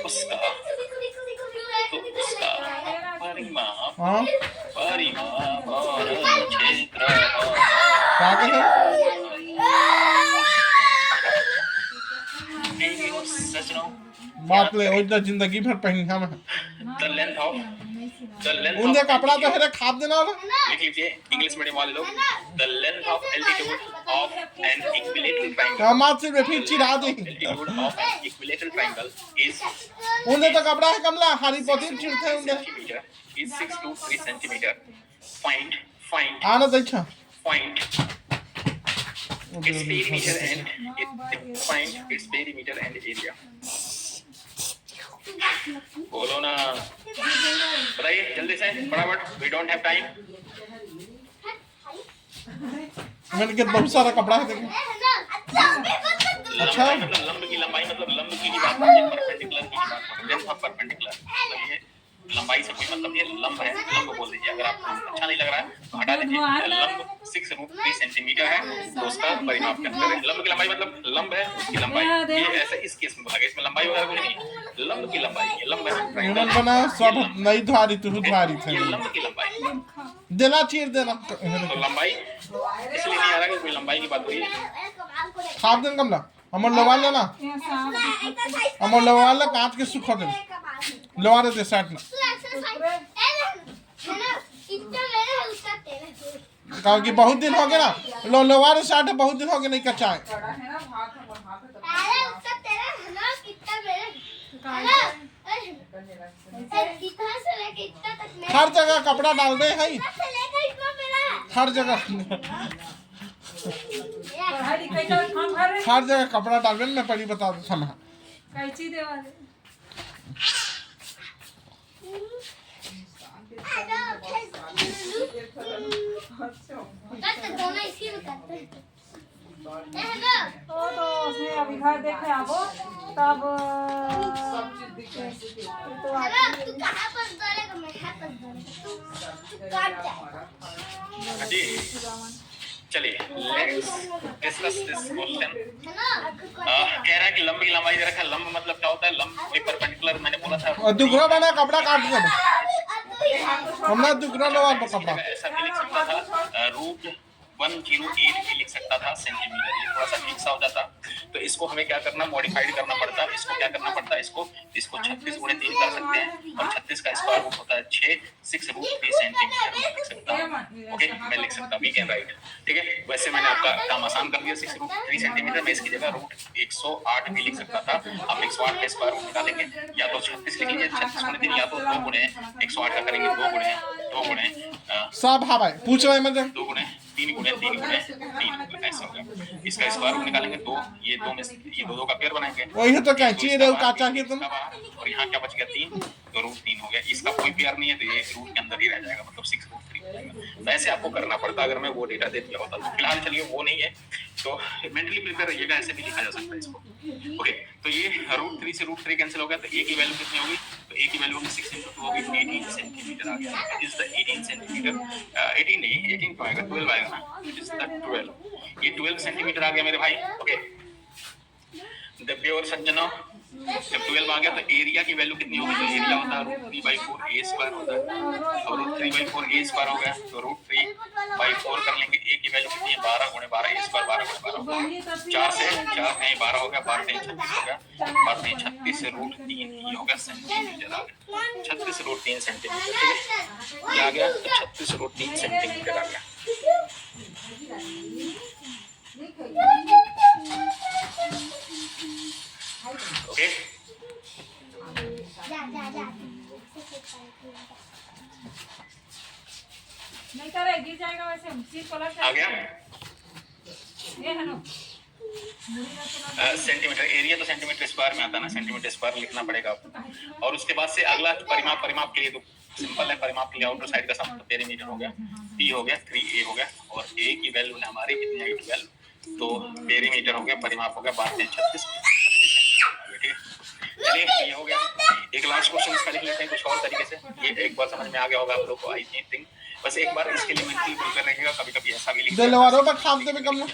उसका परिमाप और क्षेत्र सजनों बात ले और जिंदगी भर पहनी हम the length of उनके कपड़ा तो है खाप देना वाला लिख लीजिए इंग्लिश मीडियम वाले लोग the length of altitude of an equilateral triangle कामात से फिर चिढ़ा दे altitude of an equilateral triangle is उनके तो कपड़ा है कमला हारी पोती चिढ़ते हैं उनके is 6 to 3 centimeter find आना देखा point its perimeter and find its perimeter and area. बोलो ना, बताइए जल्दी से फटाफट, we don't have time. मैंने कहा बहुत सारा कपड़ा है देखो। अच्छा। मतलब लंब की लंबाई, मतलब लंब की बात नहीं है, परपेंडिकुलर की बात है, लेंथ ऑफ परपेंडिकुलर, मतलब ये लंबाई से कोई मतलब नहीं है, लंब है, लंब बोल दीजिए। अगर आपको अच्छा नहीं लग रहा है तो हटा दीजिए। लंब 6√3 सेंटीमीटर है, तो उसका परिमाप करते हैं। लंब की लंबाई मतलब लंब है, उसकी लंबाई, ये ऐसे इस केस में बोला गया, इसमें लंबाई वगैरह कुछ नहीं, लंब की लंबाई, ये लंब है। उन्होंने बना सब नहीं धारी तू धारी थे। ये लंब की लंबाई, देना चीर देना। तो लंबाई इसलिए नहीं आ रहा कि कोई लंबाई की बात हो रही है। खाप देन कमला हमर लवा लेना, हमर लवा ले काट के सुखा दे, लवा दे साइड में। कहा कि बहुत दिन हो गए ना, लवा रे साइड बहुत दिन हो गए नहीं कच्चा है। बड़ा है ना, भात है, भात है तो हर जगह कपड़ा डाल दे है, हर जगह हर जगह कपड़ा डाल दे। मैं पहले बता दूँ हम कैची देवा दे। तो उसमें अभी घर देखे आबो तब तो जी चलिए लेट्स डिस्कस दिस क्वेश्चन। कह रहा है कि लंब की लंबाई दे रखा है। लंब मतलब क्या होता है? लंब एक परपेंडिकुलर, मैंने बोला था। और दुगना बना कपड़ा काट दे, हमने दुगना लवा कपड़ा ऐसा भी लिख सकता था, √108 भी लिख सकता था सेंटीमीटर, ये थोड़ा सा मिक्स हो जाता। तो इसको हमें क्या करना, मॉडिफाइड करना पड़ता। इसको क्या करना पड़ता है, इसको 36 × 3 कर सकते हैं, और 36 का स्क्वायर रूट होता है 6, 6√3 सेंटीमीटर लिख सकता हूं। ओके, मैं लिख सकता हूं, वी कैन राइट। ठीक है, वैसे मैंने आपका काम आसान कर दिया। 6√3 सेंटीमीटर में इसकी जगह √108 भी लिख सकता था। आप 108 का स्क्वायर रूट निकालेंगे, या तो 36 लिख लीजिए, 36 × 3, या तो 2 × 108 का करेंगे, 2 × सब हाँ भाई पूछ रहे हैं, 2 × 3 × 3 × 3 ऐसा होगा। इसका स्क्वायर रूट निकालेंगे 2, ये 2 में ये 2 का पेयर बनाएंगे। वही तो कैंची रे का चाहिए तुम। और यहाँ क्या बच गया 3, तो √3 हो गया। इसका कोई पेयर नहीं है, तो ये रूट के अंदर ही रह जाएगा, मतलब 6√3 हो जाएगा। वैसे आपको करना पड़ता अगर मैं वो डेटा दे दिया होता। तो फिलहाल चलिए वो नहीं है, तो मेंटली प्रिपेयर रहिएगा, ऐसे भी लिखा जा सकता है इसको। ओके, तो ये √3 से √3 कैंसिल हो गया, तो ए की वैल्यू कितनी होगी? तो ए की वैल्यू होगी 6 × 2 होगी 18 सेंटीमीटर आ गया। इट इज द 18 सेंटीमीटर, 18 नहीं, 18 क्यों आएगा, 12 आएगा ना। इट इज द 12, ये 12 सेंटीमीटर आ गया मेरे भाई। ओके, दब्बे और सज्जनों, जब 12 आ गया तो एरिया की वैल्यू कितनी होगी? तो एरिया होता है √3/4 a² होता है। अब √3/4 a² हो गया, तो √3/4 कर लेंगे। a की वैल्यू कितनी है? 12 × 12 a², 12 × 12 हो गया। 4 से 4 नहीं 12 हो गया, 12 नहीं 36 हो गया, 12 नहीं 36 से √3 ये हो गया सेंटीमीटर आ गया। 36 √3 सेंटीमीटर, ठीक है, ये आ गया। तो 36 √3 सेंटीमीटर आ गया। ओके, नहीं करे गिर जाएगा वैसे सीट पलट आ गया। ये है ना सेंटीमीटर एरिया तो सेंटीमीटर स्क्वायर में आता है ना, सेंटीमीटर स्क्वायर लिखना पड़ेगा आपको। और उसके बाद से अगला परिमाप के लिए तो सिंपल है। परिमाप के लिए आउटर साइड का सम पेरीमीटर हो गया, p हो गया 3a हो गया, और a की वैल्यू है हमारी कितनी है? 12। तो पेरीमीटर हो गया, परिमाप हो गया 12 × 36 सेंटीमीटर। ठीक है, चलिए ये हो गया। एक लास्ट क्वेश्चन इसका लिख लेते हैं कुछ और तरीके से। ये एक बार समझ में आ गया होगा आप लोग को, आई थिंक। बस एक बार इसके लिए मेंटली प्रिपेयर रहिएगा। कभी-कभी ऐसा भी लिख दिलवारों पर खाप दे भी कम ना कि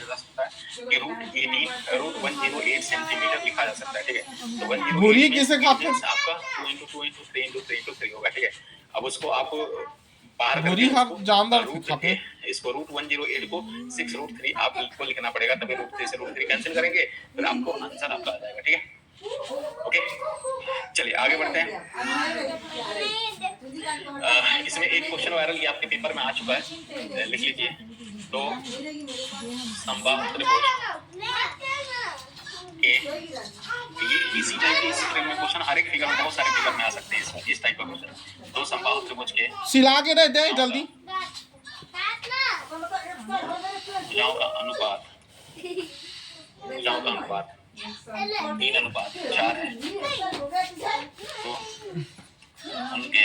√108 सेंटीमीटर लिखा जा सकता है। ठीक है, तो 108 भूरी किसे खाते हैं? आपका 2 × 2 × 3 × 3 × 3 होगा। ठीक है, अब उसको आप बाहर भूरी हाथ जानदार खाते। इसको √108 को 6√3 आपको लिखना पड़ेगा, तभी √3 से √3 कैंसिल करेंगे, फिर आपको आंसर आपका आ जाएगा। ठीक है, ओके, चलिए आगे बढ़ते हैं। इसमें एक क्वेश्चन वायरल ये आपके पेपर में आ चुका है, लिख लीजिए। तो समबाहु त्रिभुज के ये इसी टाइप के स्ट्रिंग में क्वेश्चन, हर एक फिगर में, बहुत सारे फिगर में आ सकते हैं इस टाइप का क्वेश्चन। दो समबाहु त्रिभुज के सिला के दे जल्दी भुजाओं का अनुपात भुजाओं का अनुपात 3:4 है, तो उनके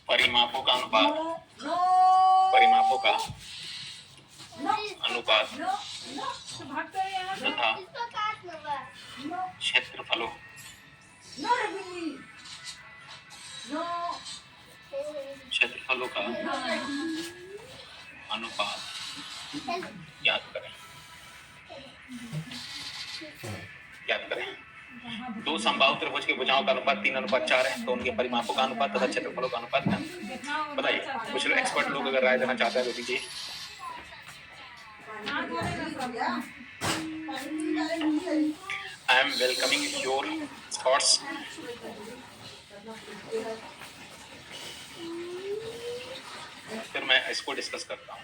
परिमापों का अनुपात तथा क्षेत्रफलों का अनुपात ज्ञात करें। दो समबाहु त्रिभुज के भुजाओं का अनुपात 3:4 है, तो उनके परिमापों का अनुपात तथा क्षेत्रफलों का अनुपात क्या? बताइए, कुछ एक्सपर्ट लोग अगर राय देना चाहते हैं तो दीजिए। I am welcoming your thoughts. फिर मैं इसको डिस्कस करता हूँ।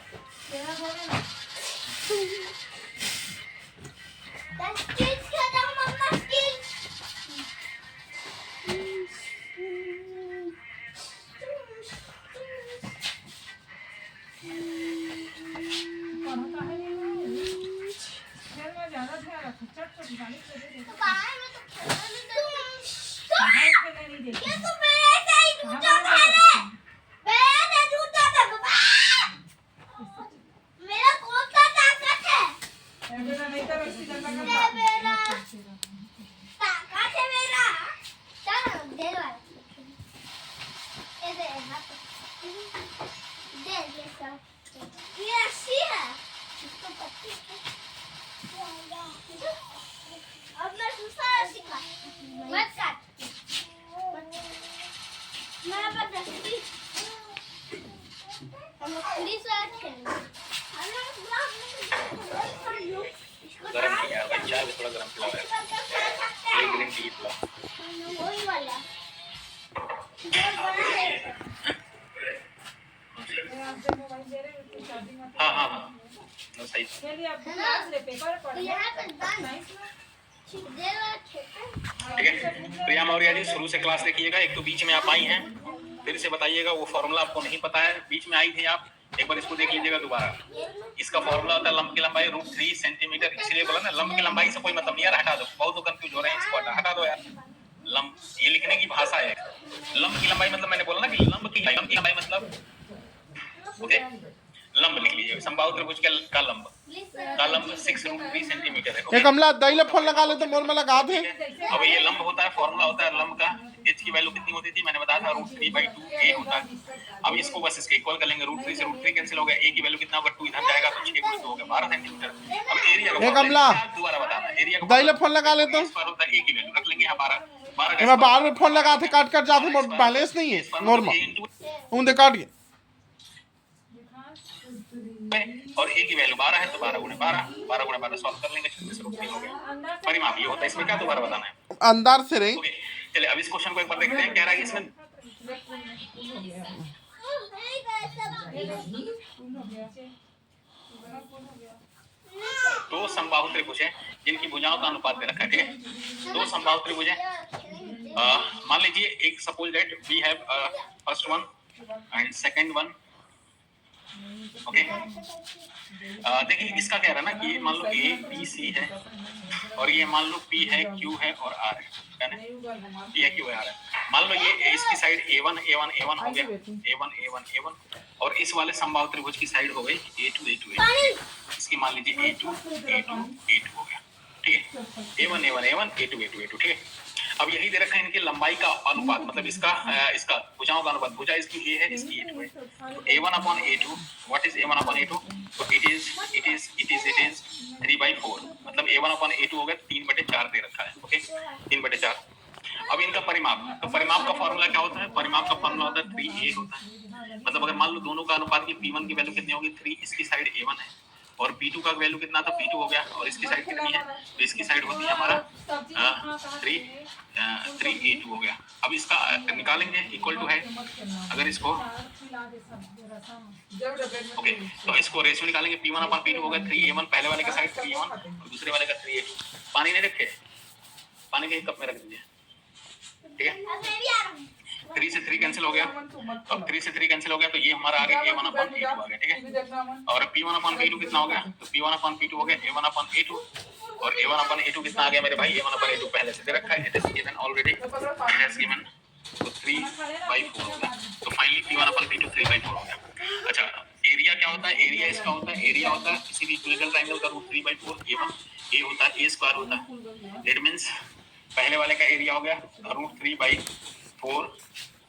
गरम किया है, चाय भी थोड़ा गरम पिला है, एक ग्रीन टी पिला। हाँ, सही। ठीक है, प्रिया मौर्य जी शुरू से क्लास देखिएगा। एक तो बीच में आप आई हैं, फिर से बताइएगा, वो फॉर्मूला आपको नहीं पता है, बीच में आई थी आप, एक बार इसको देख लीजिएगा दोबारा। इसका फॉर्मूला होता है लंब की लंबाई √3 सेंटीमीटर, इसलिए बोला ना लंब की लंबाई से कोई मतलब नहीं है, हटा दो। बहुत लोग कंफ्यूज हो रहे हैं, इसको हटा दो यार। लंब ये लिखने की भाषा है। लंब की लंबाई मतलब मैंने बोला ना कि लंब की लंबाई मतलब, ओके, लंब लिख लीजिए। समबाहु त्रिभुज का लंब 6√3 सेंटीमीटर है। ये कमला दही फोन लगा ले तो मोर में लगा दे। अब ये लंब होता है, फॉर्मूला होता है लंब का। h की वैल्यू कितनी होती थी मैंने बताया था, √3/2 a होता है। अब इसको बस इसके इक्वल कर लेंगे, √3 से √3 कैंसिल हो गया, a की वैल्यू कितना होगा, 2 इधर जाएगा तो 6 × 2 हो गया 12 सेंटीमीटर। अब एरिया ये कमला दोबारा बताना, एरिया को दही फोन लगा ले तो इस पर होता है a की वैल्यू रख लेंगे यहाँ 12 मैं बाहर में फोन लगा थे, काट जाते बैलेंस नहीं है नॉर्मल उन दे काट गया। और a की वैल्यू 12 है तो 12 × 12 सॉल्व कर लेंगे, 36√3 हो गया। परिमाप ये होता है, इसमें क्या दोबारा बताना है, अंदर से रही। चलिए अब इस क्वेश्चन को एक बार देखते हैं, कह रहा है इसमें दो समबाहु त्रिभुज है जिनकी भुजाओं का अनुपात दे रखा है। ठीक है, दो समबाहु त्रिभुज है। मान लीजिए एक suppose that we have first one and second one. Okay, देखिए इसका कह रहा है ना कि मान लो A B C है और ये मान लो P है Q है और R है, क्या ना, P है Q है R है। मान लो ये इसकी साइड A1 हो गया, A1 और इस वाले समबाहु त्रिभुज की साइड हो गई A2 इसकी मान लीजिए A2 हो गया। ठीक है, A1 A2 ठीक है। अब यही दे रखा है इनकी लंबाई का अनुपात, मतलब इसका भुजाओं का अनुपात। भुजा इसकी A है, इसकी A2 है, तो A1/A2, व्हाट इज A1/A2, तो इट इज 3/4, मतलब A1/A2 हो गया 3/4 दे रखा है। ओके, 3/4। अब इनका परिमाप, तो परिमाप का फॉर्मूला क्या होता है, परिमाप का फॉर्मूला होता है 3a होता है। मतलब अगर मान लो दोनों का अनुपात की P1 की वैल्यू कितनी होगी, 3, इसकी साइड A1 है, और P2 का वैल्यू कितना था, P2 हो गया, और इसकी साइड कितनी है, तो इसकी साइड होती है हमारा 3a2 हो गया। अब इसका निकालेंगे, इक्वल टू है, अगर इसको ओके तो इसको रेशियो निकालेंगे, P1/P2 हो गया 3a1, पहले वाले का साइड 3a1 और दूसरे वाले का 3a2। पानी नहीं रखे, पानी के कप में रख दीजिए। ठीक है, 3 से 3 कैंसिल हो गया। अब 3 से 3 कैंसिल हो गया तो ये हमारा आ गया A1 अपॉन A2 आ गया, ठीक है। और P1 अपॉन P2 कितना हो गया? तो P1 अपॉन P2 हो गया A1 अपॉन A2, और A1 अपॉन A2 कितना आ गया मेरे भाई? A1 अपॉन A2 पहले से दे रखा है, it is given already, it has given, तो 3/4 हो गया। तो फाइनली P1 अपॉन P2 3/4 हो गया। अच्छा, एरिया क्या होता है? एरिया इसका होता है, एरिया होता है किसी भी इक्विलेटरल ट्रायंगल का रूट 3/4 A1, A होता है A स्क्वायर होता है, इट मींस पहले वाले का एरिया हो गया रूट 3/4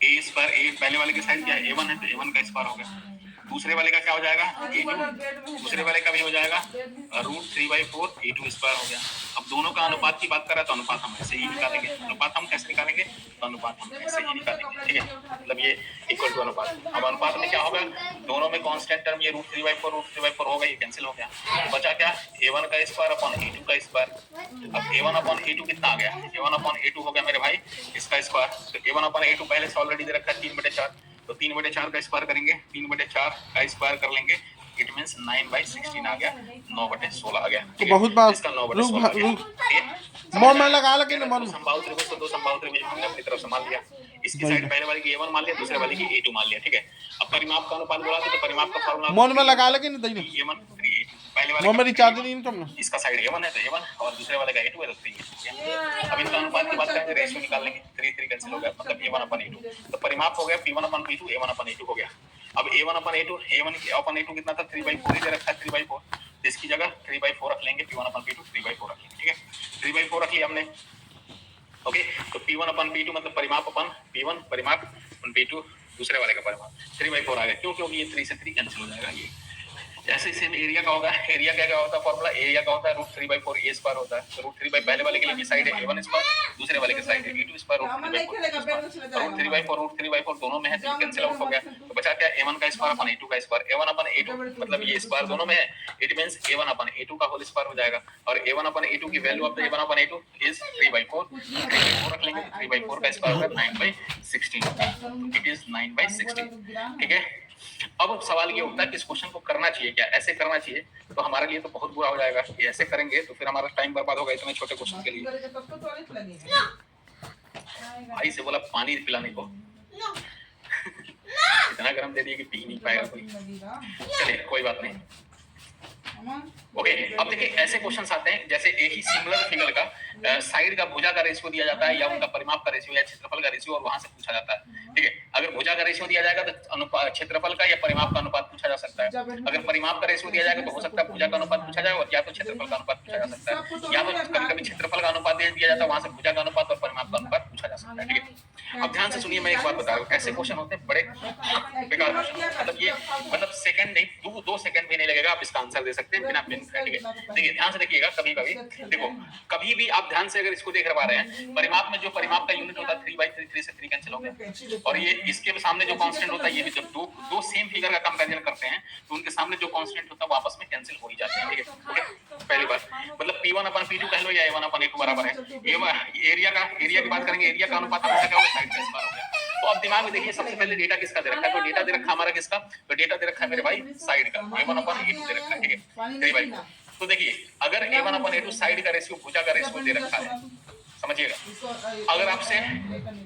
A स्क्वायर। ए पहले वाले की साइड क्या है? A1 है, तो A1 का स्क्वायर हो गया। दूसरे वाले का क्या हो जाएगा? A2, दूसरे वाले का भी हो जाएगा रूट 3/4 A2 स्क्वायर हो गया। अब दोनों का अनुपात की बात कर रहा है तो अनुपात हम ऐसे ही निकालेंगे। अनुपात हम कैसे निकालेंगे? तो अनुपात हम ऐसे ही निकालेंगे, ठीक है। मतलब ये इक्वल टू अनुपात। अब अनुपात में क्या होगा? दोनों में कांस्टेंट टर्म ये रूट 3/4 हो गई, कैंसिल हो गया। तो बचा क्या? A1 का स्क्वायर अपॉन A2 का स्क्वायर। अब A1 अपॉन A2 कितना आ गया? A1 अपॉन A2 हो गया मेरे भाई इसका स्क्वायर। तो A1 अपॉन A2 पहले से ऑलरेडी दे रखा है 3/4, तो 3/4 का स्क्वायर करेंगे, 3/4 का स्क्वायर कर लेंगे, इट मींस 9/16 आ गया, 9/16 आ गया। तो बहुत बार इसका 9/16 आ गया। मन में लगा लेकिन मन संभावित त्रिभुज को दो संभावित त्रिभुज हमने अपनी तरफ से मान लिया। इसकी साइड पहले वाले की A1 मान लिया, दूसरे वाले की A2 मान लिया, ठीक है। अब परिमाप का अनुपात बोला तो परिमाप का फार्मूला मन में लगा लेकिन दई A1 3A2, पहले वाले मन में रिचार्ज नहीं तुमने इसका साइड A1 है तो A1, और दूसरे वाले का A2 है तो 3A2। अब इनका अनुपात की बात करेंगे, रेशियो निकाल लेंगे, 3 कैंसिल हो गया, मतलब A1 अपॉन A2। तो परिमाप हो गया P1 upon P2, A1 upon A2 हो गया। अब A1 अपॉन A2 कितना था? 3/4 ही दे रखा है, 3/4, तो इसकी जगह 3/4 रख लेंगे, P1 अपॉन P2 3/4 रख लेंगे, ठीक है। 3/4 रख लिया हमने, ओके। तो P1 अपॉन P2 मतलब परिमाप अपॉन P1, परिमाप अपॉन P2, दूसरे वाले का परिमाप 3/4 आ गया। क्यों? क्योंकि ये 3 से 3 कैंसिल हो जाएगा। ये ऐसे सेम एरिया का होगा। एरिया क्या होता है? फॉर्मूला एरिया का होता है रूट 3/4 A स्क्वायर होता है। तो रूट 3 पहले वाले के लिए साइड है A1 स्क्वायर, दूसरे वाले के साइड है A2 स्क्वायर, रूट 3/4 दोनों में है, तो कैंसिल आउट हो गया। तो बचा क्या? A1 का स्क्वायर अपॉन A2 का स्क्वायर। A1 अपॉन A2 मतलब ये स्क्वायर दोनों में है, it means A1 upon A2 का होल स्क्वायर हो जाएगा। और A1 अपॉन A2 की value of A1 upon A2 is 3/4 रख लेंगे। 3/4 का स्क्वायर होगा 9/16, इट इज 9/16, ठीक है। अब सवाल ये उठता है कि इस क्वेश्चन को करना चाहिए क्या? ऐसे करना चाहिए तो हमारे लिए तो बहुत बुरा हो जाएगा। ये ऐसे करेंगे तो फिर हमारा टाइम बर्बाद होगा इतने छोटे क्वेश्चन के लिए। भाई से बोला पानी पिलाने को, इतना गरम दे दिया कि पी नहीं पाएगा कोई। चलिए कोई बात नहीं, ओके। अब देखिए ऐसे क्वेश्चंस आते हैं जैसे एक ही सिमिलर फिगर का साइड का भुजा का रेशियो दिया जाता है, या उनका परिमाप का रेशियो या क्षेत्रफल का रेशियो, और वहां से पूछा जाता है, ठीक है। अगर भुजा का रेशियो दिया जाएगा तो अनुपात क्षेत्रफल का या परिमाप का अनुपात पूछा जा सकता है। अगर परिमाप का रेशियो दिया जाएगा तो हो सकता है भुजा का अनुपात पूछा जाए, और या तो क्षेत्रफल का अनुपात पूछा जा सकता है, या तो कभी-कभी क्षेत्रफल का अनुपात दिया जाता है, वहां से भुजा का अनुपात और परिमाप का अनुपात पूछा जा सकता है, ठीक है। अब ध्यान से सुनिए, मैं एक बात बता रहा हूँ, ऐसे क्वेश्चन होते हैं बड़े बेकार क्वेश्चन, मतलब ये मतलब सेकंड नहीं, 2 सेकंड भी नहीं लगेगा, आप इसका आंसर दे सकते हैं बिना पेन के, ठीक है। देखिए ध्यान से देखिएगा, कभी-कभी देखो, कभी भी आप ध्यान से अगर इसको देख पा रहे हैं, परिमाप में जो परिमाप का यूनिट होता है 3/3, 3 से 3 कैंसिल हो गया, और ये इसके सामने जो कांस्टेंट होता है, ये भी जब दो सेम फिगर का कंपैरिजन करते हैं तो उनके सामने जो कांस्टेंट होता है वो आपस में कैंसिल हो ही जाते हैं, ठीक है, ओके। पहली बात मतलब P1 अपॉन P2 कह लो या A1 अपॉन A2 बराबर है। एरिया की बात करेंगे, एरिया का अनुपात हमेशा क्या होगा? साइड का स्क्वायर हो गया। तो अब दिमाग में देखिए, सबसे पहले डेटा किसका दे रखा है? तो डेटा दे रखा हमारा किसका? तो डेटा दे रखा है मेरे भाई साइड का, A1 अपॉन A2 दे रखा है, ठीक है, 3/4। तो देखिए अगर A1 अपॉन A2 साइड का रेशियो, भुजा का रेशियो दे रखा है, समझिएगा। अगर आपसे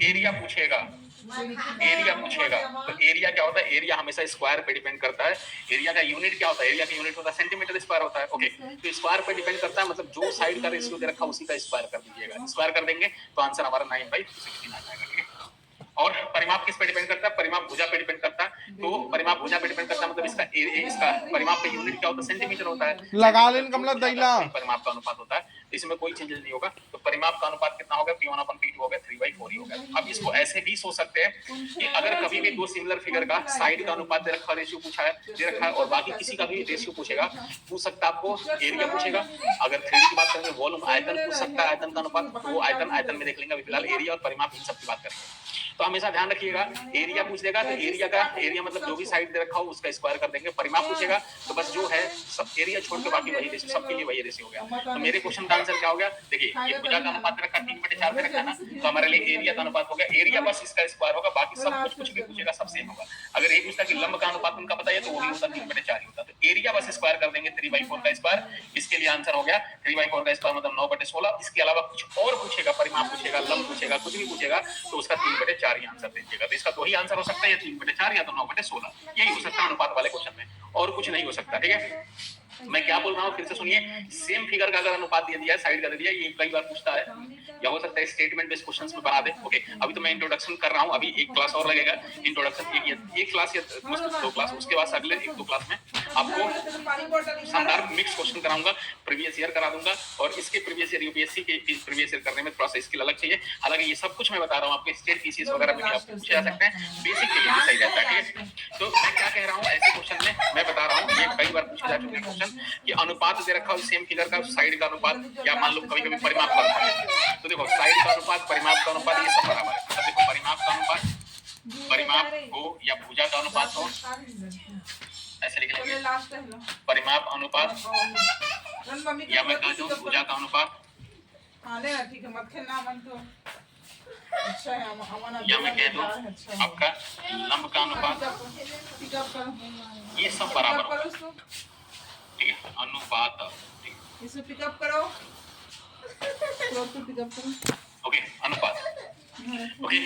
एरिया पूछेगा तो एरिया क्या होता है? एरिया हमेशा स्क्वायर पे डिपेंड करता है। एरिया का यूनिट क्या होता है? एरिया का यूनिट होता है सेंटीमीटर स्क्वायर होता है, ओके। तो स्क्वायर पे डिपेंड करता है, मतलब जो साइड का रेशियो दे रखा है उसी का स्क्वायर कर दीजिएगा। स्क्वायर कर देंगे तो आंसर हमारा 9/16 आ जाएगा, ठीक है। और परिमाप किस पे डिपेंड करता है? परिमाप भुजा पे डिपेंड करता है। तो परिमाप भुजा पे डिपेंड करता है, मतलब इसका परिमाप का यूनिट क्या होता है? सेंटीमीटर होता है। लगा लेन कमला दैला परिमाप का अनुपात होता है, इसमें कोई चेंजेस नहीं होगा। तो परिमाप का अनुपात कितना होगा? P1 अपॉन P2 हो गया, 3/4 ही हो गया। अब इसको ऐसे भी सोच सकते हैं कि अगर कभी भी दो सिमिलर फिगर का साइड का अनुपात दे रखा, रेशियो पूछा है, दे रखा है, और बाकी किसी का भी रेशियो पूछेगा, पूछ सकता है आपको एरिया पूछेगा। अगर 3D की बात करेंगे, वॉल्यूम आयतन पूछ सकता है, आयतन का अनुपात, वो आयतन में देख लेंगे। अभी फिलहाल एरिया और परिमाप इन सब की बात करेंगे। तो हमेशा ध्यान रखिएगा, एरिया पूछ देगा तो एरिया मतलब जो भी साइड दे रखा हो उसका स्क्वायर कर देंगे। परिमाप पूछेगा तो बस जो है सब एरिया छोड़ के बाकी वही रेशियो, सबके लिए वही रेशियो हो गया। तो मेरे क्वेश्चन का आंसर क्या हो गया? देखिए ये भुजा का अनुपात दे रखा 3/4 दे रखा है ना, तो हमारे लिए एरिया का अनुपात हो गया। एरिया बस इसका स्क्वायर होगा, बाकी सब कुछ भी पूछेगा सब सेम होगा। अगर एक पूछता कि लंब का अनुपात उनका बताइए तो वो भी होता 3/4 ही होता। तो एरिया बस स्क्वायर कर देंगे 3/4 का स्क्वायर, इसके लिए आंसर हो गया 3/4 का स्क्वायर मतलब 9/16। इसके अलावा कुछ और पूछेगा, परिमाप पूछेगा, लंब पूछेगा, कुछ भी पूछेगा तो उसका 3/4 9/4 ही आंसर दीजिएगा। तो इसका 2 ही आंसर हो सकता है, या 3/4 या तो 9/16, यही हो सकता है अनुपात वाले क्वेश्चन में, और कुछ नहीं हो सकता। ठीक है, मैं क्या बोल रहा हूँ फिर से सुनिए। सेम फिगर का अगर अनुपात दे दिया है, साइड का दे दिया, ये कई बार पूछता है, या हो सकता है स्टेटमेंट बेस्ड क्वेश्चंस में बना दे। ओके, अभी तो मैं इंट्रोडक्शन कर रहा हूँ, अभी एक क्लास और लगेगा इंट्रोडक्शन, एक क्लास या 2 क्लास, उसके बाद अगले 1-2 क्लास में आपको शानदार मिक्स क्वेश्चन कराऊंगा, प्रीवियस ईयर करा दूंगा, और इसके प्रीवियस ईयर यूपीएससी के प्रीवियस ईयर करने में थोड़ा सा स्किल अलग चाहिए। हालांकि ये सब कुछ मैं बता रहा हूँ, आपके स्टेट पीसीएस वगैरह में आप पूछे जा सकते हैं, बेसिक के लिए सही रहता है। ठीक है, तो मैं क्या कह रहा हूँ, ऐसे क्वेश्चन में मैं बता रहा हूँ, ये कई बार पूछे जा चुके हैं क्वेश्चन कि अनुपात दे रखा हो सेम फिगर का, साइड का अनुपात, या मान लो कभी कभी परिमाप का अनुपात। तो देखो साइड का अनुपात, परिमाप का अनुपात, ये सब बराबर है। तो देखो परिमाप का अनुपात, परिमाप हो या भुजा का अनुपात हो, ऐसे लिख लेंगे परिमाप अनुपात, या मैं कह दूं भुजा का अनुपात, ठीक है, मत खेलना अमन, तो अच्छा है अमन, या मैं कह दूं आपका लंब का अनुपात, ये सब बराबर हो। ठीक है, अनुपात, इसे पिकअप करो, पिकअप करो। ओके, अनुपात। ओके,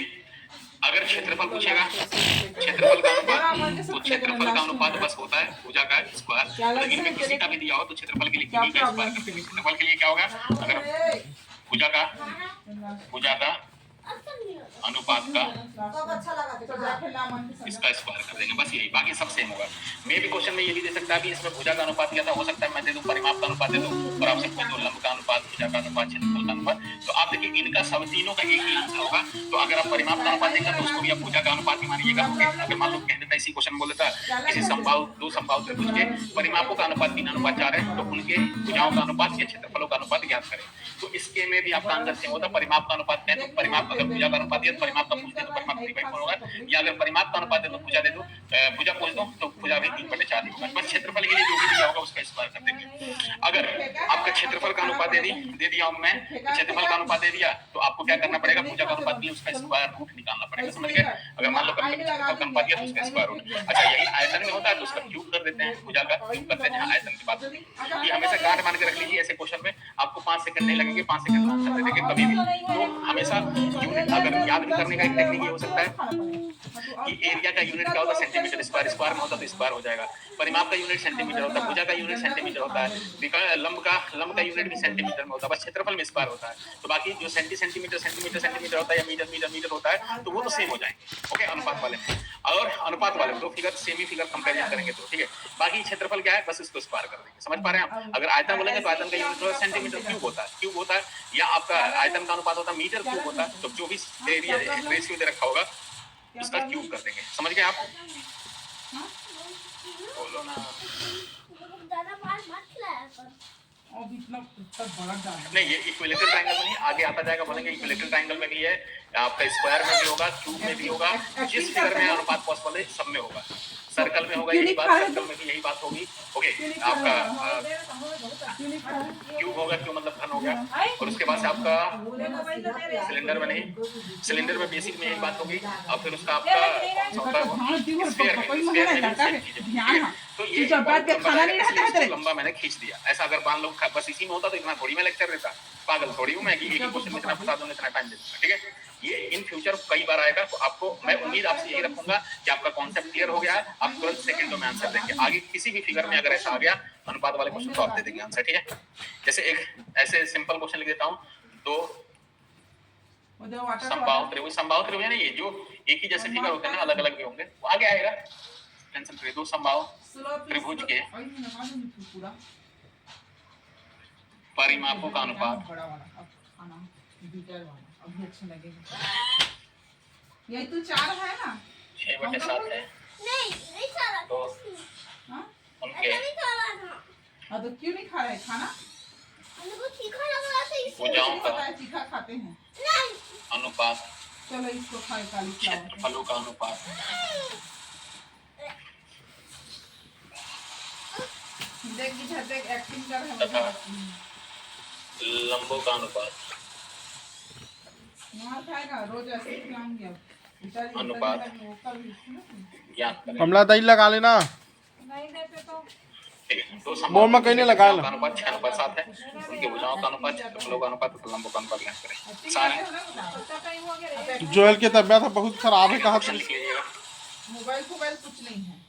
अगर क्षेत्रफल पूछेगा, क्षेत्रफल का अनुपात, तो क्षेत्रफल का अनुपात बस होता है भुजा का स्क्वायर। अगर इनमें किसी का भी दिया हो तो क्षेत्रफल के लिए किसी का स्क्वायर कर देंगे। क्षेत्रफल के लिए क्या होगा, अगर भुजा का अनुपात का इसका स्क्वायर कर देंगे, बस यही, बाकी सब सेम होगा। मे भी क्वेश्चन में ये भी दे सकता है भी इसमें भुजा का अनुपात क्या था, हो सकता है मैं दे दूं परिमाप का अनुपात दे दूं, और आपसे पूछ दूं लंब का अनुपात, भुजा का अनुपात, क्षेत्रफल का अनुपात। तो आप देखिए इनका सब तीनों का एक ही आंसर होगा। तो अगर आप परिमाप का अनुपात देखें तो उसको भी आप भुजा का अनुपात ही मानिएगा। अगर मान लो कह देता इसी क्वेश्चन बोल देता किसी समबाहु, 2 समबाहु त्रिभुज के परिमापों का अनुपात 3:4 है, तो उनके भुजाओं का अनुपात या क्षेत्रफलों का अनुपात ज्ञात करें। तो इसके में भी आपका आंसर सेम होता है। परिमाप का अनुपात है तो परिमाप, अगर भुजा का अनुपात है तो परिमाप का पूछ दे तो परिमाप 3/4 होगा, या अगर परिमाप का अनुपात है तो भुजा दे दो, भुजा पूछ दो तो भुजा भी 3/4 होगा। बस क्षेत्रफल के लिए जो भी दिया होगा उसका स्क्वायर कर देंगे। अगर आपका क्षेत्रफल का अनुपात दे दिया हूं मैं, क्षेत्रफल का अनुपात दे दिया, तो आपको क्या करना पड़ेगा, भुजा का अनुपात भी उसका स्क्वायर रूट निकालना पड़ेगा। समझ गए? अगर मान लो कभी क्षेत्रफल का अनुपात दिया तो उसका स्क्वायर रूट, अच्छा यही आयतन में होता है तो उसका क्यूब कर देते हैं, भुजा का क्यूब करते हैं आयतन की बात। ये हमेशा गांठ मान के रख लीजिए, ऐसे क्वेश्चन में आपको 5 सेकंड नहीं लगेंगे, 5 सेकंड में आंसर दे देंगे कभी भी। तो हमेशा यूनिट अगर याद भी करने का एक टेक्निक ये हो सकता है कि एरिया का यूनिट क्या होता है, सेंटीमीटर स्क्वायर, स्क्वायर में होता है तो स्क्वायर हो जाएगा। परिमाप का यूनिट सेंटीमीटर होता है, भुजा का यूनिट सेंटीमीटर होता है, लंब का यूनिट भी सेंटीमीटर में होता है, बस क्षेत्रफल में स्क्वायर होता है। तो बाकी जो सेंटीमीटर होता है या मीटर होता है तो वो तो सेम हो जाएंगे। ओके, अनुपात वाले में और अनुपात वाले में दो फिगर सेम ही फिगर कंपेरिजन करेंगे तो ठीक है। बाकी क्षेत्रफल क्या है, बस इसको स्क्वायर कर देंगे। समझ पा रहे हैं आप? अगर आयतन बोलेंगे तो आयतन का यूनिट सेंटीमीटर क्यूब होता है, या आपका आयतन का अनुपात होता है मीटर क्यूब होता है। तो जो भी एरिया रेशियो दे रखा होगा उसका क्यूब कर देंगे। समझ गए आप? बोलो ना। नहीं, ये इक्विलेटरल ट्रायंगल में नहीं, आगे आता जाएगा, बोलेंगे इक्विलेटरल ट्रायंगल में भी है, आपका स्क्वायर में भी होगा, क्यूब में भी होगा, जिस फिगर में अनुपात पॉसिबल है सब में होगा। सर्कल में होगा यही बात, सर्कल में भी यही बात होगी। ओके, आपका क्यूब होगा, क्यूब मतलब घन हो गया, और उसके बाद से आपका सिलेंडर में नहीं, सिलेंडर में बेसिक में यही बात होगी। और फिर उसका आपका स्फीयर में तो ये लंबा मैंने खींच दिया। ऐसा अगर मान लो बस इसी में होता तो इतना थोड़ी मैं लेक्चर देता, पागल थोड़ी हूँ मैं कि एक ही क्वेश्चन में इतना बता दूंगा, इतना टाइम दे दूंगा। ठीक है, ये इन फ्यूचर कई बार आएगा, तो आपको मैं उम्मीद आपसे यही रखूंगा कि आपका कॉन्सेप्ट क्लियर हो गया है, आप तुरंत सेकंडों में आंसर देंगे। आगे किसी भी फिगर में अगर ऐसा आ गया अनुपात वाले क्वेश्चन तो आप दे देंगे आंसर। ठीक है, जैसे एक ऐसे सिंपल क्वेश्चन लिख देता हूँ, दो समबाहु त्रिभुज नहीं, ये जो एक ही जैसे फिगर होते हैं ना, अलग अलग भी होंगे, वो आगे आएगा, टेंशन फ्री। दो समबाहु त्रिभुज के परिमापों का अनुपात, यही तो 4 है ना, 6/7 है। नहीं खा तो उनके तो क्यों नहीं खा रहे खाना? हमको तीखा लग रहा था इसलिए। भुजाओं का तीखा खाते हैं। नहीं, अनुपात, चलो इसको खाए, काली क्षेत्रफलों का अनुपात, देख एक्टिंग कर तथा लंबों का अनुपात, खाएगा रोज ऐसे खिलाऊंगी। अब अनुपात ज्ञात करें। कमला दही लगा लेना। नहीं देते तो ठीक है, तो बोल में कहीं नहीं लगाया ना। का अनुपात 6:7 है, उनकी भुजाओं का अनुपात, क्षेत्रफलों का अनुपात तथा लंबों का अनुपात ज्ञात करें। सार है, जोएल की तबीयत बहुत खराब है, कहा क्वेश्चन लिख लीजिएगा। मोबाइल फोबाइल कुछ नहीं है।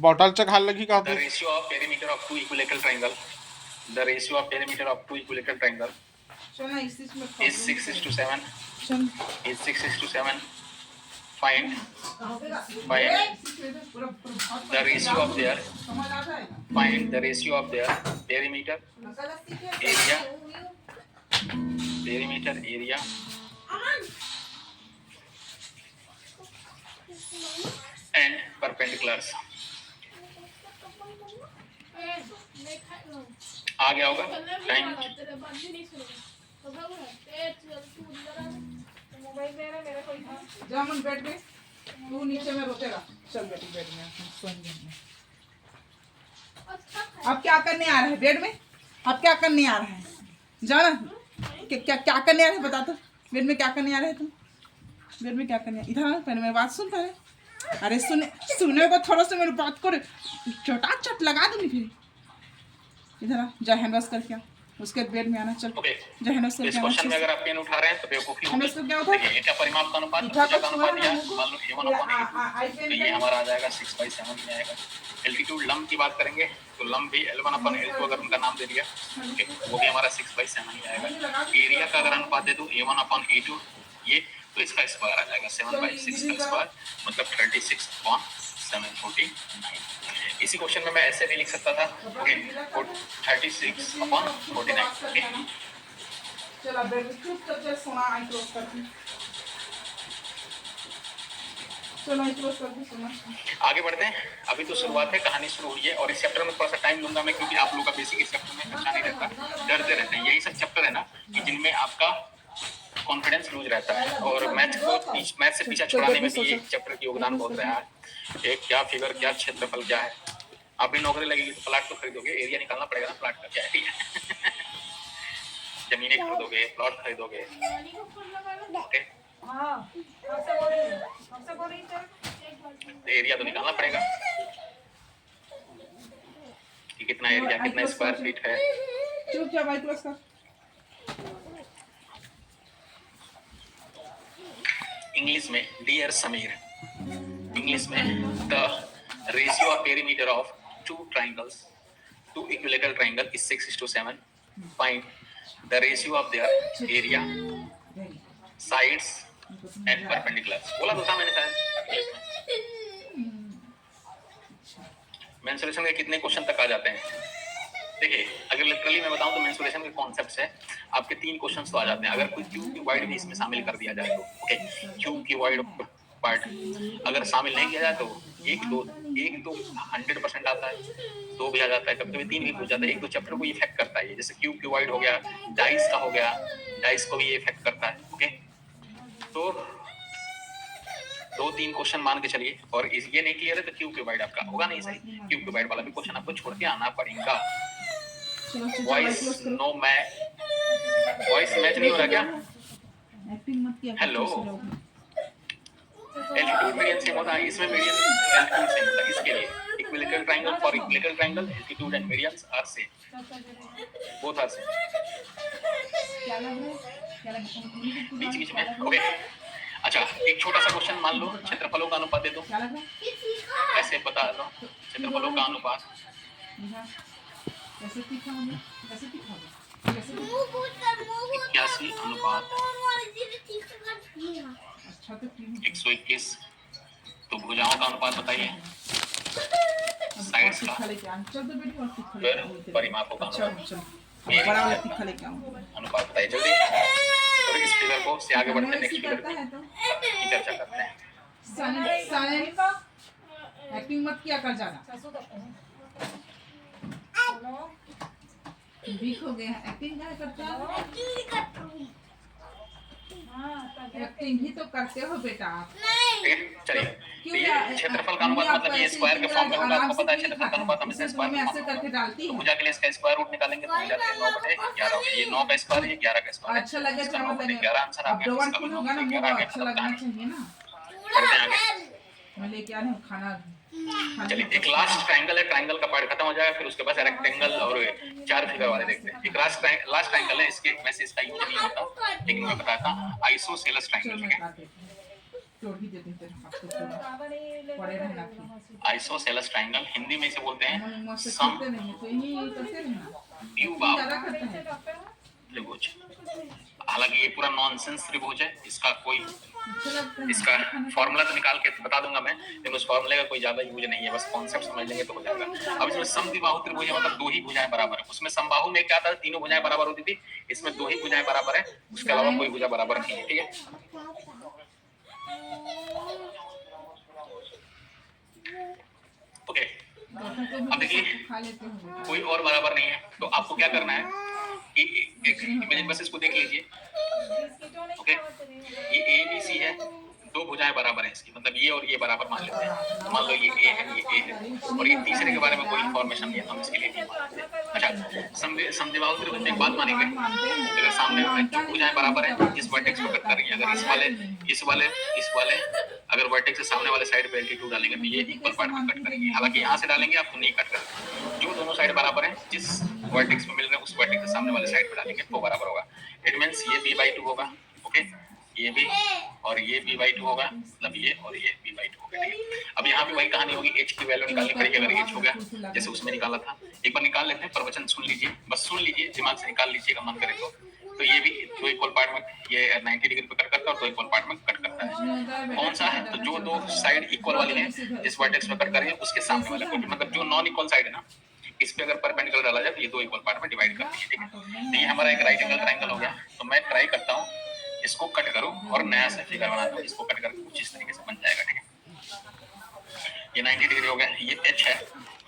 बॉटल चखा लगी कहा The ratio of perimeter of two equilateral triangle, the ratio of perimeter of two equilateral triangle सुना इस चीज में is 6:7. Soon Is 6:7. Find the ratio of their समझ आ जाएगा। find the ratio of their perimeter area and perpendiculars। आ गया होगा टाइम। मोबाइल मेरा मेरा कोई था। जामुन बेड में तू नीचे में रोते रहा। चल बेटी बेड में सोएंगे। अब क्या करने आ रहा है बेड में? अब क्या करने आ रहा है? जाना क्या क्या करने आ रहा है बता तो। बेड में क्या करने आ रहे तुम? बेड में क्या करने? इधर आ पहले मेरी बात सुन पहले। अरे सुनने को थोड़ा सा मेरी बात कर, चोटा चट लगा दूंगी फिर। इधर आ, जा हैंड वॉश करके आ, उसके बेड में आना। चल ओके, जा हैंड वॉश इस करके क्वेश्चन में आना। अगर आप पेन उठा रहे हैं तो बेवकूफी हम होगी। इसको क्या उठा? देखिए क्या परिमाप का अनुपात, उठा भुजा कर का अनुपात दिया है, छोड़ा मान लो a1 upon a2, तो ये हमारा आ जाएगा 6/7 में आएगा। एल्टीट्यूड लंब की बात करेंगे तो लंब भी L1 upon L2 अगर उनका नाम दे दिया, ओके, वो भी हमारा 6/7 ही आएगा। एरिया का अगर अनुपात दे दूं A1 upon A2 ये, तो इसका स्क्वायर आ जाएगा 7/6 का स्क्वायर, मतलब 36/749। इसी क्वेश्चन में मैं ऐसे भी लिख सकता था, ओके, 36/49, ओके। चला बेड में चुप करके सोना, आई क्लोज करके। चलो आई क्लोज करके सोना। आगे बढ़ते हैं, अभी तो शुरुआत है, कहानी शुरू हुई है और इस चैप्टर में थोड़ा सा टाइम लूंगा मैं, क्योंकि आप लोगों का बेसिक इस चैप्टर में अच्छा नहीं रहता, डरते रहते हैं। यही सब चैप्टर है ना कि जिनमें आपका कॉन्फिडेंस लूज रहता है, और मैथ से पीछा छुड़ाने में भी एक चैप्टर की योगदान बहुत रहा है। एक क्या फिगर, क्या क्षेत्रफल क्या है। आप भी नौकरी लगेगी तो प्लाट तो खरीदोगे, एरिया निकालना पड़ेगा ना प्लाट का क्या है, ठीक है। जमीनें खरीदोगे, प्लॉट खरीदोगे, ओके, हाँ, हमसे बोल रही है तो एरिया तो निकालना पड़ेगा कि कितना एरिया, कितना स्क्वायर फीट है। चुप जा, आई क्लोज कर। इंग्लिश में डियर समीर, इंग्लिश में the ratio of perimeter of two triangles, two equilateral triangle is 6:7। Find the ratio of their area, sides and perpendiculars. बोला तो था मैंने शायद। मेंसुरेशन के कितने क्वेश्चन तक आ जाते हैं? देखिए, अगर लिटरली मैं बताऊं तो मेंसुरेशन के कॉन्सेप्ट्स है आपके 3 क्वेश्चंस तो आ जाते हैं, अगर कोई क्यूब क्यूबॉइड भी इसमें शामिल कर दिया जाए तो, ओके, क्यूब क्यूबॉइड पार्ट अगर शामिल नहीं किया जाए तो एक तो 100% आता है, 2 भी आ जाता है, कभी-कभी 3 भी पूछ जाता है। एक दो चैप्टर को ये इफेक्ट करता है, जैसे क्यूब क्यूबॉइड हो गया, डाइस का हो गया, डाइस को भी ये इफेक्ट करता है, ओके। तो 2-3 क्वेश्चन मान के चलिए, और ये नहीं क्लियर है तो क्यूब क्यूबॉइड आपका होगा नहीं सही, क्यूब क्यूबॉइड वाला भी क्वेश्चन आपको छोड़ के आना पड़ेगा। वॉइस नो वॉइस मैच नहीं हो रहा क्या? एक्टिंग मत किया। हेलो, एल्टीट्यूड मीडियन सेम होता है, इसमें मीडियन एल्टीट्यूड सेम होता है। इसके लिए equilateral triangle, for equilateral triangle altitude and medians are same, both are same. क्या लग रहा है? क्या लग रहा है? बीच में, ओके। अच्छा, एक छोटा सा क्वेश्चन मान लो, क्षेत्रफलों का अनुपात दे दो, क्या लग रहा है? ऐसे बता दो क्षेत्रफलों का अनुपात। कैसे तीखा होगा? कैसे तीखा होगा? कैसे तीखा? 81 अनुपात अच्छा तो क्यों? 121। तो भुजाओं का अनुपात बताइए, साइड्स का, तीखा लेके आ। चल तो बेटी और तीखा फिर लेके आओ। परिमापों का अच्छा अनुपात, चल बड़ा वाला तीखा लेके आओ। अनुपात बताइए जल्दी। तो इस फिगर को से आगे बढ़ते हैं, ऐसे नेक्स्ट फिगर करता है तो की चर्चा करते हैं। साइलेंट एक्टिंग मत किया कर ज्यादा। वीक हो गया है, एक्टिंग क्या करता है? एक्टिंग ही तो करते हो बेटा आप। ठीक है, चलिए। तो ये क्षेत्रफल का अनुपात मतलब ये स्क्वायर के फॉर्म में होगा, आपको पता है क्षेत्रफल का अनुपात हमेशा स्क्वायर में में ऐसे करके डालती तो है। भुजा के लिए इसका स्क्वायर रूट निकालेंगे तो भुजा के 9/11 होगा। ये 9 का स्क्वायर, ये 11 का स्क्वायर। अच्छा लगे इसका तो 9/11 आंसर आ अब गया। डबल इसका फुल भी होगा ना, 9/11 मुझे आ गया, अच्छा मतलब लगना कहानी चाहिए ना। बढ़ते हैं आगे। मैं लेके आ रही हूँ खाना, चलिए एक लास्ट ट्रायंगल है, ट्रायंगल का पार्ट खत्म हो जाएगा, फिर उसके बाद रेक्टेंगल और 4 फिगर वाले देखते हैं। एक लास्ट ट्रायंगल है, इसके वैसे इसका यूज नहीं होता, लेकिन मैं बताता हूं आइसोसेलेस ट्रायंगल है। आइसोसेलेस ट्रायंगल हिंदी में इसे बोलते हैं समद्विबाहु त्रिभुज। हालांकि ये पूरा नॉनसेंस त्रिभुज है, इसका कोई इसका फॉर्मूला तो निकाल के बता दूंगा मैं, लेकिन उस फॉर्मूले का कोई ज्यादा यूज नहीं है, बस कॉन्सेप्ट समझ लेंगे तो हो जाएगा। अब इसमें समद्विबाहु त्रिभुज है, मतलब 2 ही भुजाएं बराबर है। उसमें समबाहु में क्या था, तीनों भुजाएं बराबर होती थी, इसमें 2 ही भुजाएं बराबर है, उसके अलावा कोई भुजा बराबर नहीं है। ठीक है, ओके। अब देखिए कोई और बराबर नहीं है, तो आपको क्या करना है कि एक इमेज बस इसको देख लीजिए। ओके, ये ए बी सी है, 2 भुजाएं बराबर है इसकी, मतलब ये और ये बराबर मान लेते हैं। मान लो ये ए है, ये ए है, और ये तीसरे के बारे में कोई इन्फॉर्मेशन नहीं है, हम इसके लिए नहीं मानते। अच्छा, समद्विबाहु त्रिभुज एक बात मानेंगे, अगर सामने जो भुजाएं बराबर है, इस वर्टेक्स को कट कर रही है, अगर इस वाले अगर वर्टेक्स से सामने वाले साइड पे एल्टीट्यूड डालेंगे तो ये इक्वल पार्ट में कट करेंगे। हालांकि यहाँ से डालेंगे आप तो नहीं कट करेंगे, जो दोनों साइड बराबर है, जिस वर्टेक्स पे मिल रहे हैं उस वर्टेक्स से सामने वाले साइड पे डालेंगे तो बराबर होगा। इट मींस ये b/2 होगा। ओके, ये भी और ये b/2 होगा, मतलब ये और ये b/2 होगा। ठीक है, अब यहाँ पे वही कहानी होगी, h की वैल्यू निकालनी पड़ेगी। अगर h हो गया जैसे उसमें निकाला था, एक बार निकाल लेते हैं, प्रवचन सुन लीजिए, बस सुन लीजिए, दिमाग से निकाल लीजिएगा मन करे तो ये भी 2 इक्वल पार्ट में ये 90 डिग्री पे कट करता है और 2 इक्वल पार्ट में कट करता है। कौन सा है, तो जो 2 साइड इक्वल वाली है, जिस वर्टेक्स में कट कर रही है उसके सामने वाले को, मतलब जो नॉन इक्वल साइड है ना, इस पे अगर परपेंडिकुलर डाला जाए तो ये 2 इक्वल पार्ट में डिवाइड करती है। ठीक है, तो ये हमारा एक राइट एंगल ट्रायंगल हो गया। तो मैं ट्राई करता हूँ इसको कट करूँ और नया से फिगर बनाता हूँ, इसको कट करके कुछ इस तरीके से बन जाएगा। ठीक है, ये 90 डिग्री हो गया, ये h है,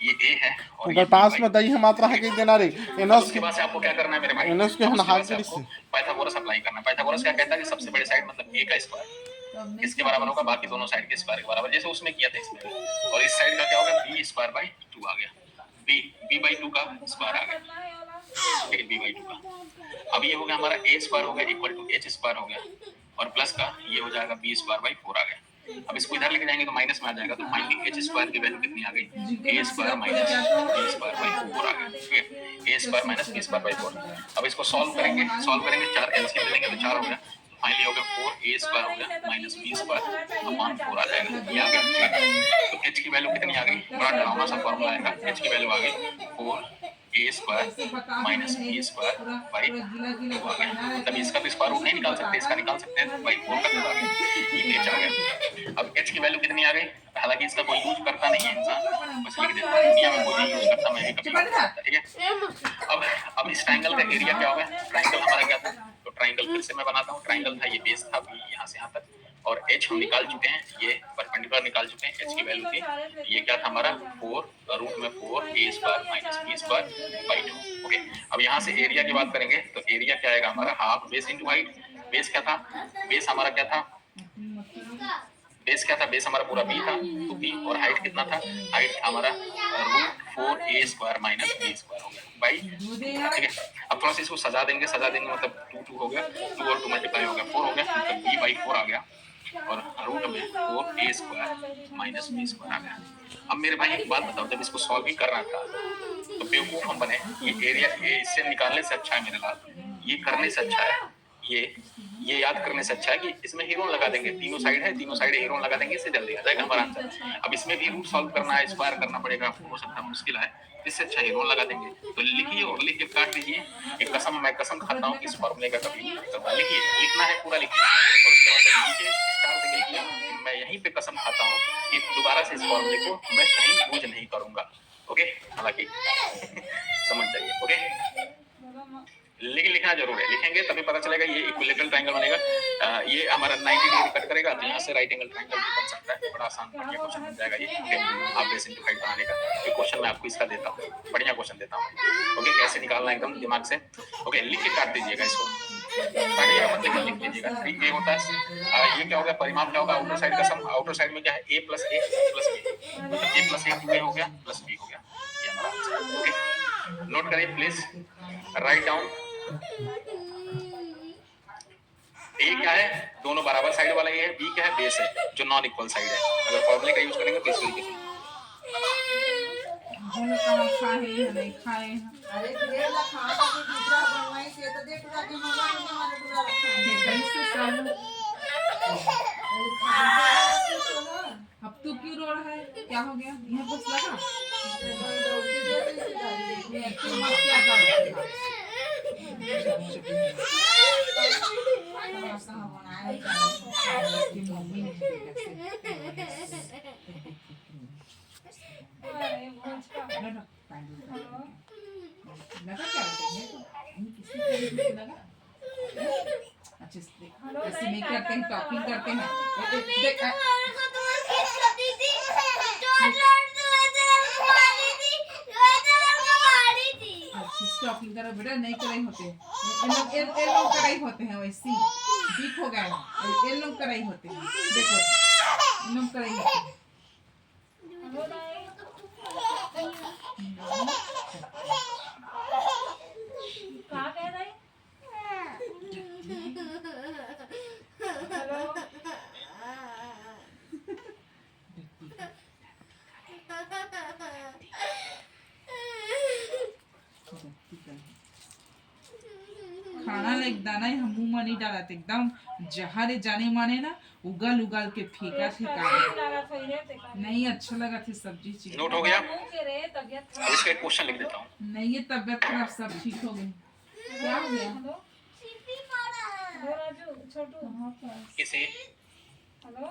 ये a है, और अगर पास में दही मात्रा है कि देना रे इनस उसके बाद से आपको क्या करना है मेरे भाई, इनस के हम हाथ से पाइथागोरस अप्लाई करना है। पाइथागोरस क्या कहता है कि सबसे बड़ी साइड मतलब a का स्क्वायर इसके बराबर होगा, बाकी दोनों साइड के स्क्वायर के बराबर, जैसे उसमें किया था इसमें। और इस साइड का क्या होगा, b²/2 आ गया, b/2 का स्क्वायर आ गया, ठीक है, b/2 का। अब ये हो गया हमारा a² हो गया इक्वल टू h² हो गया, और प्लस का ये हो जाएगा b²/4 आ गया। अब इसको इधर लेके जाएंगे तो माइनस में आ जाएगा, तो फाइनली h² की वैल्यू कितनी आ गई, a² - b²/4 आ गया। ठीक है, a² - b²/4। अब इसको सॉल्व करेंगे 4 एलसीएम लेंगे तो 4 हो गया, फाइनली हो गया 4a² हो गया - b²/4 आ जाएगा, ये आ गया। तो h की वैल्यू कितनी आ गई, बड़ा डरावना सा फॉर्मूला आएगा, h की वैल्यू आ गई 4a² - b²/2 आ गया। तब इसका तो स्क्वायर रूट नहीं निकाल सकते, इसका निकाल सकते हैं, भाई 4 का आ गया, ये h आ गया। अब h की वैल्यू कितनी आ गई, हालांकि इसका कोई यूज करता नहीं है इंसान, बस लिख देता है, दुनिया में कोई यूज करता, मैं भी कभी करता। ठीक है, अब इस ट्रायंगल का एरिया क्या होगा, ट्रायंगल हमारा क्या था, तो ट्रायंगल फिर से मैं बनाता हूँ। ट्रायंगल था, ये बेस था, यहाँ से यहाँ तक, और h हम निकाल चुके हैं, ये परपेंडिकुलर निकाल चुके हैं, h की वैल्यू थी, ये क्या था हमारा 4 रूट में 4a² - b²/2। ओके, अब यहाँ से एरिया की बात करेंगे तो एरिया क्या आएगा हमारा, half base into height. Base क्या था, बेस हमारा क्या था, बेस हमारा पूरा b था, तो b, और हाइट कितना था, हाइट था हमारा रूट 4a² - b² हो गया भाई। ठीक है, अब थोड़ा सा इसको सजा देंगे मतलब 2 हो गया, 2 और 2 मल्टीप्लाई हो गया, 4 हो गया, मतलब b/4 आ गया, और रूट में 4a² - b² आ गया। अब मेरे भाई एक बात बताओ, जब इसको सॉल्व ही करना था तो बेवकूफ हम बने, ये एरिया इससे निकालने से अच्छा है मेरे लाल, ये करने से अच्छा है, ये याद करने से अच्छा है कि इसमें हीरोन लगा देंगे, तीनों साइड है, तीनों साइड हीरोन लगा देंगे, इससे जल्दी आ जाएगा हमारा आंसर। अब इसमें भी रूट सॉल्व करना है, स्क्वायर करना पड़ेगा, हो सकता है मुश्किल है, इससे अच्छा हीरोन लगा देंगे। तो लिखिए और लिख के काट दीजिए, एक कसम, मैं कसम खाता हूँ कि इस फॉर्मूले का कभी लिखिए, लिखना है पूरा लिखिए, और उसके बाद नीचे स्टार से लिखिए, मैं यहीं पे कसम खाता हूँ कि दोबारा से इस फॉर्मूले को मैं कहीं यूज नहीं करूंगा। ओके, हालांकि समझ जाइए। ओके, लेकिन लिखना जरूर है, लिखेंगे तभी पता चलेगा ये इक्विलेटरल ट्रायंगल बनेगा। ये हमारा 90 डिग्री कट करेगा, तो यहाँ से राइट एंगल ट्रायंगल भी बन सकता है, बड़ा आसान बढ़िया क्वेश्चन बन जाएगा ये। ओके, आप बेस इंटू हाइट बनाने का एक क्वेश्चन मैं आपको इसका देता हूँ, बढ़िया क्वेश्चन देता हूँ। ओके, कैसे निकालना एकदम दिमाग से। ओके, लिख के काट दीजिएगा इसको, काटिएगा मत लिखिए, लिख दीजिएगा। 3a होता है, ये क्या होगा, परिमाप क्या होगा, आउटर साइड का सम, आउटर साइड में क्या है, a + a + b, मतलब a + a 2a हो गया प्लस b हो गया, ये हमारा आंसर। ओके, नोट करिए प्लीज, राइट डाउन। ए क्या है, दोनों बराबर साइड वाला ये है, बी क्या है, बेस है, जो नॉन इक्वल साइड है। अगर फॉर्मूले का यूज करेंगे तो इस तरीके से हम लोग कहाँ खाए हैं नहीं खाए हैं। अरे ढेर ला खा के दूसरा बनवाई से तो देख रहा कि मोबाइल में हमारे पूरा रखा है। ये कैसे सब अरे खाते तो ना अब तू क्यों रो रहा है, क्या हो गया, यहाँ बस लगा तू मत क्या कर रहा है। कहाँ बनाए कि मम्मी ने अरे भोज का लगा क्या होता है तो किसी तरीके लगा। अच्छे से देख, ऐसे नहीं करते हैं, टॉकिंग करते हैं। देख मेरे को तो किस करती थी चॉकलेट तो ऐसे मारी थी वैसे मारी थी। अच्छे से टॉकिंग करो बेटा, नहीं करे होते हैं ये लोग कराई होते हैं वैसे ठीक हो गया है, ये लोग कराई होते हैं, देखो इन लोग कराई होते हैं। कहाँ कह रही हेलो खाना ला एक दाना ही हम मुंह में नहीं डाला था, एकदम जहर जाने माने ना उगल उगल के फेंका थे नहीं अच्छा लगा था सब्जी चीज। नोट हो गया। मुंह के रे तबियत अब इसका एक क्वेश्चन लिख देता हूँ। नहीं ये तबियत खराब सब ठीक हो गई। क्या हो गया? हेलो सीपी मारा हेलो राजू छोटू किसे हेलो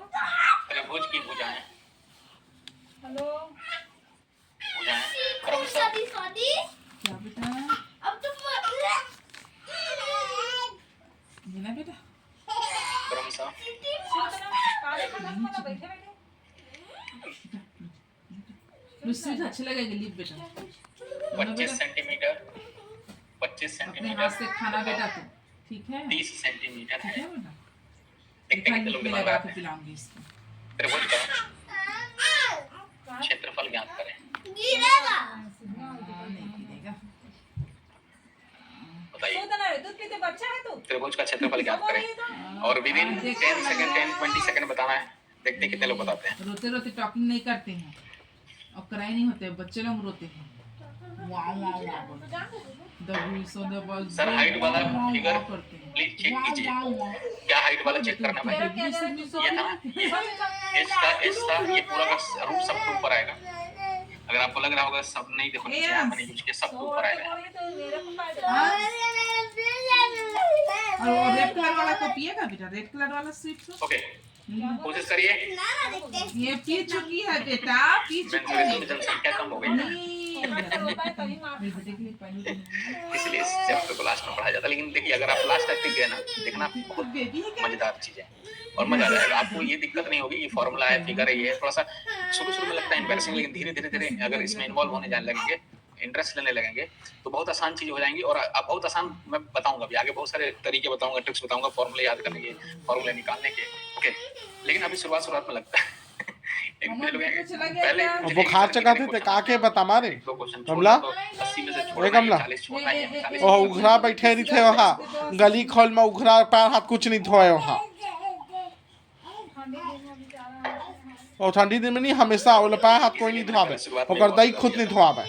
त्रिभुज की भुजाएं क्रमशः सॉरी सॉरी क्या बेटा अब तुम मिला बेटा क्रमशः काले खाना खाना बैठे बैठे मुझसे अच्छा लगेगा लीप बेटा 25 सेंटीमीटर 25 अपने सेंटीमीटर हाथ से खाना बेटा तू ठीक है 30 सेंटीमीटर ठीक है। है बेटा देखते हैं कितने लोग में दिमाग लगा लगाते के हैं। पिलाऊंगी इसको। त्रिभुज का क्षेत्रफल ज्ञात करें। गिरेगा नहीं गिरेगा। बताइए दूध ना दूध पीते बच्चा है तू त्रिभुज का क्षेत्रफल ज्ञात करें और विद इन 10 सेकंड 10-20 सेकंड बताना है। देखते हैं कितने लोग बताते हैं। रोते रोते टॉकिंग नहीं करते हैं और कराई नहीं होते, बच्चे लोग रोते हैं वाह वाह वाह सर हाइट वाला फिगर करते हैं प्लीज चेक वाह कीजिए। वाह वाह। क्या हाइट वाला चेक करना है भाई? ये था ना एस था ये पूरा का रूट सबके ऊपर आएगा। अगर आपको लग रहा होगा सब नहीं देखो नीचे यहाँ मैंने यूज किया सबके ऊपर आएगा। और वो रेड कलर वाला को पिएगा बेटा, रेड कलर वाला स्वीट को ओके कोशिश करिए। ये पी चुकी है बेटा, पी चुकी है। मेंसुरेशन में जनसंख्या कम हो गई है मेरे बेटे के लिए पहले इसलिए इस चैप्टर को लास्ट में पढ़ाया जाता है। लेकिन देखिए अगर आप लास्ट तक टिक गए ना देखना बहुत बेबी है क्या? मजेदार चीज है और मजा आ जाएगा आपको। ये दिक्कत नहीं होगी, ये फॉर्मूला है फिगर है, ये थोड़ा सा शुरू में लगता है एम्बैरेसिंग, लेकिन धीरे धीरे अगर इसमें इन्वॉल्व होने जाने लगेंगे, इंटरेस्ट लेने लगेंगे तो बहुत आसान चीज हो जाएंगी। और अब बहुत आसान मैं बताऊंगा अभी आगे, बहुत सारे तरीके बताऊंगा, ट्रिक्स बताऊंगा फॉर्मूले याद करने के, फॉर्मूले निकालने के। ओके लेकिन अभी शुरुआत में लगता है पहले बुखार चकाते थे काके बता मारे कमला 80 में से ए छोड़ना कमला है 40 छोड़ना है 40 ओ उघरा बैठे रही थे वहाँ गली खोल में उघरा पैर हाथ कुछ नहीं धोए वहाँ। और ठंडी दिन में नहीं हमेशा वो पैर हाथ कोई नहीं धोआवे ओकर दही खुद नहीं धोआवे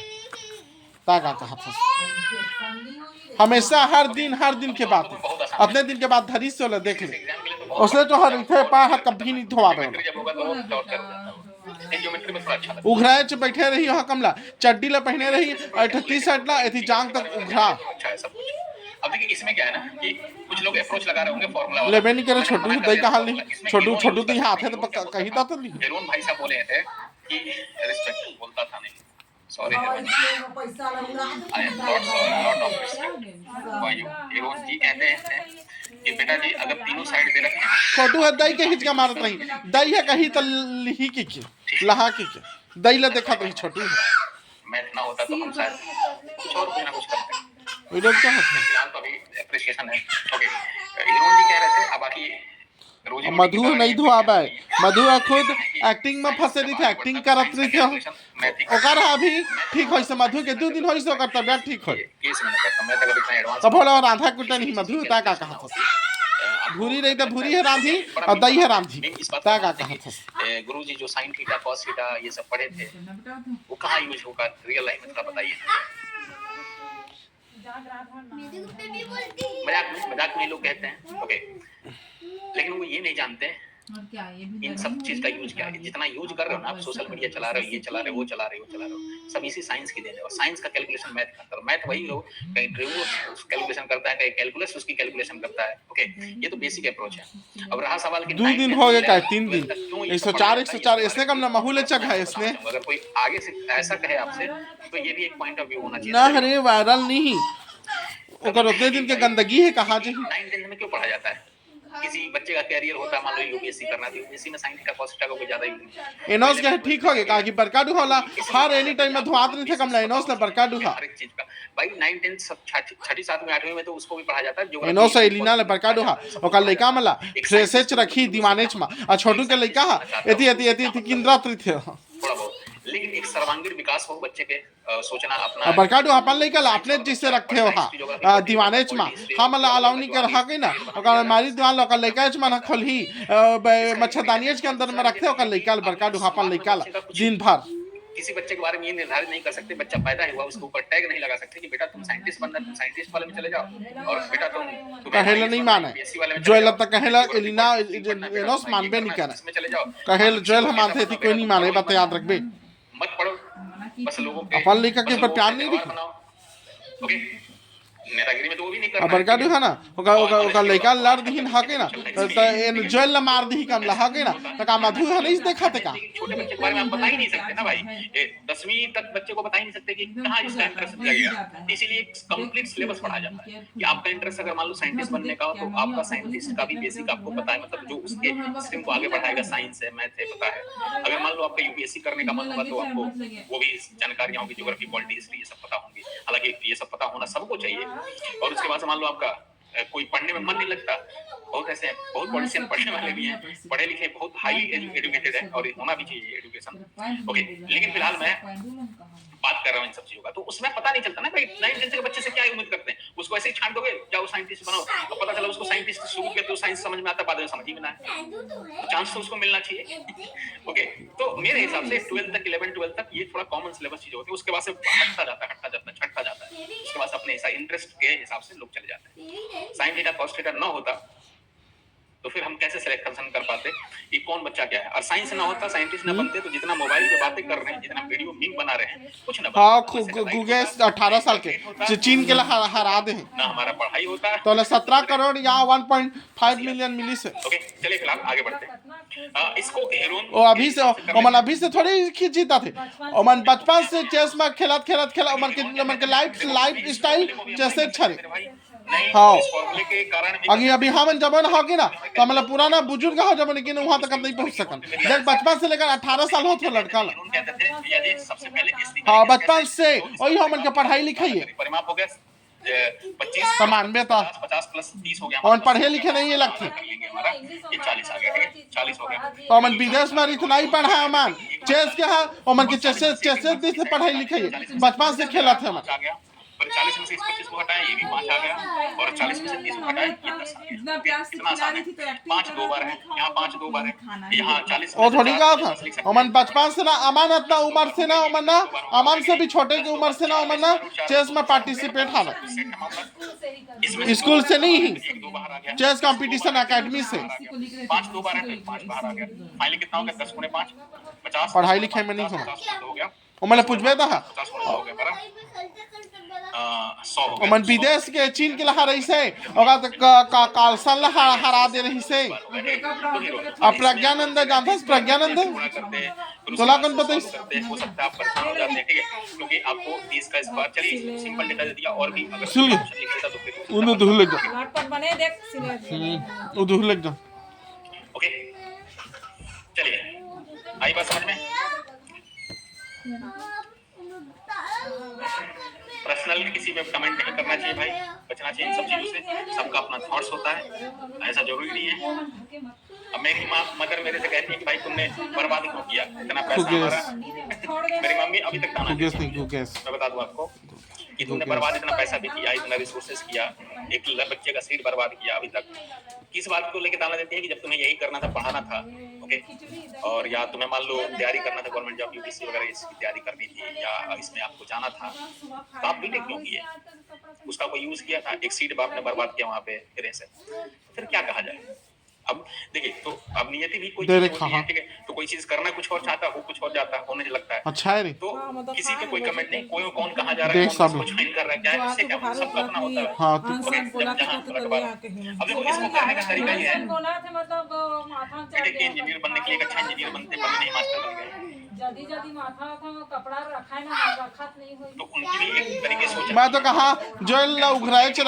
ताका कहा था हमेशा हर दिन के बाद अपने दिन के बाद धरी से वाला देख ले एग्जाम के लिए तो उसने तो हर इथे पैर हाथ कभी नहीं धोआवे बहुत जब होगा तो टॉर्चर हो जाता है। ज्योमेट्री में थोड़ा अच्छा लगता उघराए च बैठे रही वहाँ कमला चड्डी ला पहने रही और टी शर्ट ला एथी जांग तक उघरा है अच्छा है सब कुछ। अब देखिए इसमें क्या है ना कि कुछ लोग अप्रोच लगा रहे होंगे फॉर्मूला वाला। लेबे नहीं करे छोटू दही का हाल नहीं इसमें छोटू इरोन छोटू यूज तो करते हाथ है हैं। तो कहीं था तो नहीं हेरोन भाई साहब बोले थे कि रिस्पेक्ट बोलता था नहीं सॉरी पैसा लगा I am lot of respect for you. हेरोन जी कहते हैं कि बेटा जी अगर तीनों साइड दे रखे हैं छोटू है दही के हिचका मारत रही दही है कहीं तो लिही की लहा की दही ला देखा तो छोटू है मैथ ना होता तो हम शायद कुछ और कुछ ना कुछ करते हैं। वो लोग क्या होते फिलहाल तो अभी एप्रिसिएशन है। ओके हिरोन जी कह रहे थे अब बाकी रोजी हैं मधु नहीं धोआबे मधु खुद एक्टिंग में फंसे रही थे एक्टिंग करत रही थे ओकर अभी ठीक होई से मधु के 2 दिन होई से ओकर तबियत ठीक होई केस में ना करता मैं तो अगर इतना एडवांस तब बोला राधा कुटा नहीं मधु ता का कहा था भूरी नहीं तो भूरी है रांधी और दही है रांधी इस बात ता को का मानते कहा हैं कि गुरुजी जो साइन थीटा कॉस थीटा ये सब पढ़े थे वो कहाँ यूज होगा रियल लाइफ में, थोड़ा बताइए। मेरे को भी बोलती है। मजाक में लोग कहते हैं, ओके, लेकिन वो ये नहीं जानते और क्या ये भी इन सब चीज का यूज क्या है। जितना यूज कर रहे हो ना आप, सोशल मीडिया चला रहे हो, ये चला रहे हो, वो चला रहे हो, सब इसी साइंस की देन है। और साइंस का कैलकुलेशन मैथ करता है, मैथ वही लोग कहीं कैलकुलेशन करता है, कहीं कैलकुलस उसकी कैलकुलेशन करता है। ओके, ये तो बेसिक अप्रोच है। अब रहा सवाल कि 2 दिन हो गए का 3 दिन 104 इसने कम ना महूले चक है इसने अगर कोई आगे से ऐसा कहे आपसे तो ये भी एक पॉइंट ऑफ व्यू होना चाहिए ना हरे वायरल नहीं ओकर उतने दिन के गंदगी है कहाँ जे 9th में क्यों पढ़ा जाता है। किसी बच्चे का कैरियर होता है, मान लो यूपीएससी करना है, यूपीएससी में साइन थीटा कॉस थीटा का कोई ज्यादा ही एनोस के ठीक हो गए कहा कि बरका दुहाला हर एनी टाइम में धुआत नहीं थे कम एनोस ने बरका दुहा हर एक चीज का भाई 9th 10th सब छठी 7वीं 8वीं में तो उसको भी पढ़ा जाता है। जो एनोस एलिना ले बरका दुहा ओकर लइका मला फ्रेशेच रखी दीवानेच मा आ छोटू के लइका हा एती किंद्रा थे थोड़ा बहुत, लेकिन एक सर्वांगीण विकास हो बच्चे के, सोचना अपना बरका दुहा अपन लइका ला अपने जिससे रखे हो हा दीवानेच मा हम ला अलाउ नहीं कर हा के ना ओकर मारी दीवान ओकर लइका च माना खोलही मच्छरदानियच के अंदर में रखे ओकर लइका बरका दुहा अपन लइका ला दिन भर किसी बच्चे के बारे में ये निर्धारित नहीं कर सकते, बच्चा पैदा हुआ उसके ऊपर टैग नहीं लगा सकते कि बेटा तुम साइंटिस्ट बनना, तुम साइंटिस्ट वाले में चले जाओ, और बेटा तुम कहेला नहीं माने जोएल तक कहेला एलिना एनोस मानबे नहीं करे इसमें चले जाओ, कहेल जोएल हम मानते थी कोई नहीं माने बात याद रखबे मत पढ़ो, बस लोगों के अपन लेकर के ऊपर प्यार नहीं व्यवहार बनाओ। ओके, नेतागिरी में तो वो भी नहीं करना अब बरका दुहा ना ओका लइका लड़ दीन हाके ना त एन जोएल ला मार दी कम ला हाके ना त का मधु है नहीं देखते का छोटे बच्चे के बारे में आप बता ही नहीं सकते ना भाई, 10वीं तक बच्चे को बता ही नहीं सकते कि कहाँ इसका इंटरेस्ट लगेगा। इसीलिए कंप्लीट सिलेबस पढ़ा जाता है कि आपका इंटरेस्ट अगर मान लो साइंटिस्ट बनने का हो तो आपका साइंटिस्ट का भी बेसिक आपको पता है, मतलब जो उसके स्ट्रीम को आगे बढ़ाएगा, साइंस है, मैथ है, पता है। अगर मान लो आपका यूपीएससी करने का मन होगा तो आपको वो भी जानकारियां होंगी, ज्योग्राफी, पॉलिटी, हिस्ट्री, ये सब पता होंगी। हालांकि ये सब पता होना सबको चाहिए। और उसके बाद मान लो आपका कोई पढ़ने में मन नहीं लगता, बहुत ऐसे हैं, बहुत पॉलिटिशियन पढ़ने वाले भी हैं, पढ़े लिखे, बहुत हाईली एजुकेटेड है और होना भी चाहिए एजुकेशन। ओके, लेकिन फिलहाल मैं बात कर रहा हूँ इन सब चीजों का, तो उसमें पता नहीं चलता ना भाई 9th 10th के बच्चे से क्या उम्मीद करते हैं। उसको ऐसे ही छांट दोगे जाओ साइंटिस्ट बनो, तो पता चला उसको साइंटिस्ट शुरू किया तो साइंस समझ में आता, बाद में समझ ही में ना आए, तो चांस तो उसको मिलना चाहिए। ओके, तो मेरे हिसाब से 12th तक 11 12 तक ये थोड़ा कॉमन सिलेबस चीज होती है, उसके बाद से छठता जाता है, उसके बाद अपने इंटरेस्ट के हिसाब से लोग चले जाते हैं। साइन थीटा कॉस थीटा ना होता तो फिर हम कैसे सिलेक्शन कर पाते कि कौन बच्चा क्या है। और साइंस ना होता, साइंटिस्ट ना बनते तो जितना मोबाइल पे बातें कर रहे हैं, जितना वीडियो मीम बना रहे हैं, कुछ ना हाँ गुगेस 18 साल के चीन के लिए हरा दे ना हमारा पढ़ाई होता। तो 17 करोड़ या 1.5 मिलियन मिली से। ओके, चलिए फिलहाल आगे बढ़ते हैं। इसको हेरोन ओ अभी से ओमन अभी से थोड़ी खींचता थे ओमन बचपन से चेस में खेलत ओमन के लाइफ स्टाइल जैसे छरे हाँ अभी हम जबन हो कि ना तो मतलब पुराना बुजुर्ग हो जब लेकिन वहां तक नहीं पहुंच सकन। जब बचपन से लेकर 18 साल हो तो लड़का ला हाँ बचपन से वही हमन के पढ़ाई लिखाई है परिमाप हो गया 25 92 था 50 प्लस 30 हो गया और पढ़े लिखे नहीं ये लगते ये 40 आ गया, 40 हो गया। तो मन विदेश में इतना ही पढ़ा है मन चेस के है और मन के चेस से पढ़ाई लिखाई है बचपन से खेला थे मन। 40 में से 25 को हटाया, ये भी 5 आ गया, और 40 में से 30 को हटाया, ये 10 आ गया। इतना प्यार से खिला रही थी तो 5 2 बार है, यहाँ 5 2 बार है, यहाँ 40 और थोड़ी कहा था अमन बचपन से ना अमन इतना उम्र से ना अमन ना अमन से भी छोटे की उम्र से ना अमन ना चेस में पार्टिसिपेट हाल स्कूल से नहीं ही चेस कंपटीशन एकेडमी से 5 2 बार है, 5 बार आ गया। फाइनली कितना हो गया 10 गुने 5 50 पढ़ाई लिखाई में नहीं होना 50 हो गया, और मैंने पूछबे था 50 हो गया बराबर 100 हो गया। मन विदेश के चीन के लहा रही से और कालसन लहा हरा दे रही से अब प्रज्ञानंद जानता है प्रज्ञानंद तोला कौन पता है हो सकता है आप परेशान हो जाते हैं, ठीक है, क्योंकि आपको 30 का स्क्वायर चलिए सिंपल डेटा दे दिया, और भी अगर सुन ले ऑप्शन लिख देता तो फिर उन्हें दूर लग जा लटपट बने देख सिले वो दूर लग जा। ओके, चलिए आई बात समझ में। पर्सनल किसी में कमेंट नहीं करना चाहिए भाई, बचना चाहिए इन सब चीजों से। सबका अपना थॉट्स होता है, ऐसा जरूरी नहीं है। अब मेरी माँ मदर मेरे से कहती है कि भाई तुमने बर्बाद क्यों किया इतना पैसा हमारा। मेरी मम्मी अभी तक गाना मैं बता दूं आपको कि तुमने बर्बाद इतना पैसा भी किया, इतना रिसोर्सेस किया, एक बच्चे का सीट बर्बाद किया अभी तक, किस बात को लेके ताना देती है कि जब तुम्हें यही करना था, पढ़ाना था, ओके, और या तुम्हें मान लो तैयारी करना था गवर्नमेंट जॉब यूपीएससी वगैरह इसकी तैयारी करनी थी या इसमें आपको जाना था, तो आप बीटेक क्यों किए? उसका कोई यूज किया था? एक सीट आपने बर्बाद किया वहां पे फिर ऐसे, फिर क्या कहा जाए? अब देखिए, तो अब नियति भी कोई चीज होती है, ठीक है, तो कोई चीज करना कुछ और चाहता है, वो कुछ और जाता है, होने लगता है। अच्छा है रे। तो किसी पे कोई कमेंट नहीं, कोई कौन कहाँ जा रहा है, कौन कुछ नहीं कर रहा है, क्या है, उससे क्या मतलब, सबका अपना होता है। हाँ तो अब देखो इसको करने का तरीका ये है, मतलब माथा बेटे के इंजीनियर बनने के लिए एक अच्छा इंजीनियर बनते नहीं मास्टर बन गए, जल्दी जल्दी माथा था कपड़ा रखा है ना, रखा नहीं हुई तो उनकी भी एक तरीके से सोच। मैं तो कहा जो उघराए च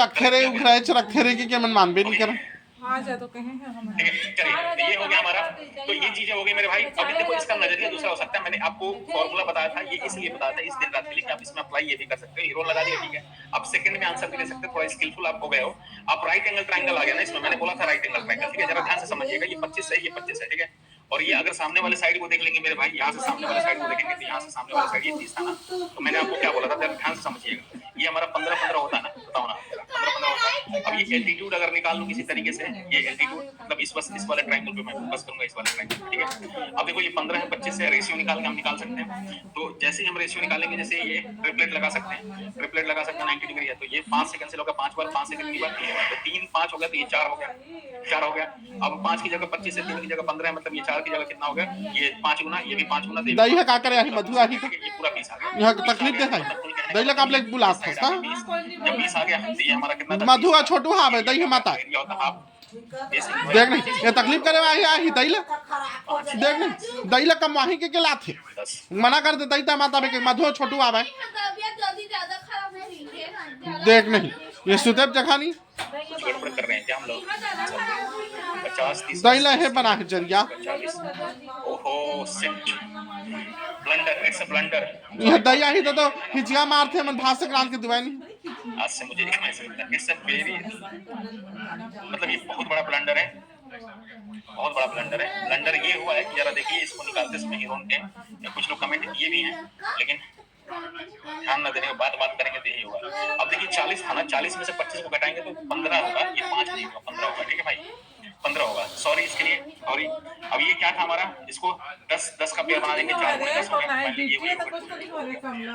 रखे रे कि मन मानबे नहीं कर। हाँ जा तो कहे हैं हम। चलिए, तो ये हो गया हमारा, तो ये चीजें हो गई मेरे भाई। अभी देखो इसका नजरिया दूसरा हो सकता है, मैंने आपको फॉर्मूला बताया था, ये इसलिए बताया था इस दिन रात के लिए कि आप इसमें अप्लाई ये भी कर सकते हो, हीरो लगा दिया, ठीक है, आप सेकंड में आंसर भी दे सकते हो, थोड़ा स्किलफुल आप हो गए हो, आप राइट एंगल ट्रायंगल आ गया ना इसमें, मैंने बोला था राइट एंगल ट्रायंगल, ठीक है, जरा ध्यान से समझिएगा, ये 25 है, ये 25 है, ठीक है, और ये अगर सामने वाले साइड को देख लेंगे मेरे भाई, यहाँ से सामने वाले साइड को देखेंगे तो यहाँ से सामने वाले साइड ये 30 था ना, तो मैंने आपको क्या बोला था, जरा ध्यान से समझिएगा, ये हमारा 15-15 होता है ना, बताओ ना, 15-15 होता है। अब ये एल्टीट्यूड अगर निकाल लूं किसी तरीके से, ये एल्टीट्यूड मतलब इस वाले ट्रायंगल पे मैं फोकस करूंगा, इस वाले ट्रायंगल, ठीक है। अब देखो ये 15 है, 25 से रेशियो निकाल के हम निकाल सकते हैं, तो जैसे ही हम रेशियो निकालेंगे, जैसे ये ट्रिपलेट लगा सकते हैं, 90 डिग्री है, तो ये 5 से कैंसिल होगा, 5 बार 5 से कितनी बार, 3 बार, तो 3 5 हो गया, तो ये 4 हो गया, अब 5 की जगह 25 है, 3 की जगह 15 है, मतलब ये 4 की जगह कितना हो गया, ये 5 गुना, ये भी 5 गुना, दही है का करे आही मधु आही तो ये पूरा 20 आ गया, यहाँ तकलीफ दे है दही लगा आप लोग बुला सकता जब 20 आ गया तो ये हमारा कितना था, मधु आ छोटू हाँ बे दही माता एरिया होता हाफ, देख नहीं ये तकलीफ करे आही दही ला देख नहीं दही ला कम आही के लात है 10 मना कर दे दही ता माता बे मधु छोटू आवे तबीयत जल्दी ज्यादा खराब नहीं है। देख नहीं ये सुदेव जगह नहीं गड़बड़ कर रहे हैं क्या हम लोग, 50 30 दही ला है बना है जरिया 40, ओहो shit, blunder, it's a blunder, ये दही आही तो हिजिया मारते मन भास से क्रांत के दुआई नहीं आज से मुझे एक मैसेज मिला, इट्स अ वेरी, मतलब ये बहुत बड़ा ब्लंडर है, बहुत बड़ा ब्लंडर है। ब्लंडर ये हुआ है कि जरा देखिए इसको निकालते समय हीरोन के कुछ लोग कमेंट किए भी हैं, लेकिन ध्यान न देने बात करेंगे तो यही होगा। अब देखिए 40 था ना, 40 में से 25 को घटाएंगे तो 15 होगा, ये 5 नहीं होगा, 15 होगा, ठीक है भाई, 15 होगा, सॉरी इसके लिए, सॉरी। अब ये क्या था हमारा, इसको 10 का पेयर बना देंगे, 4 गुणे 10 हो गया,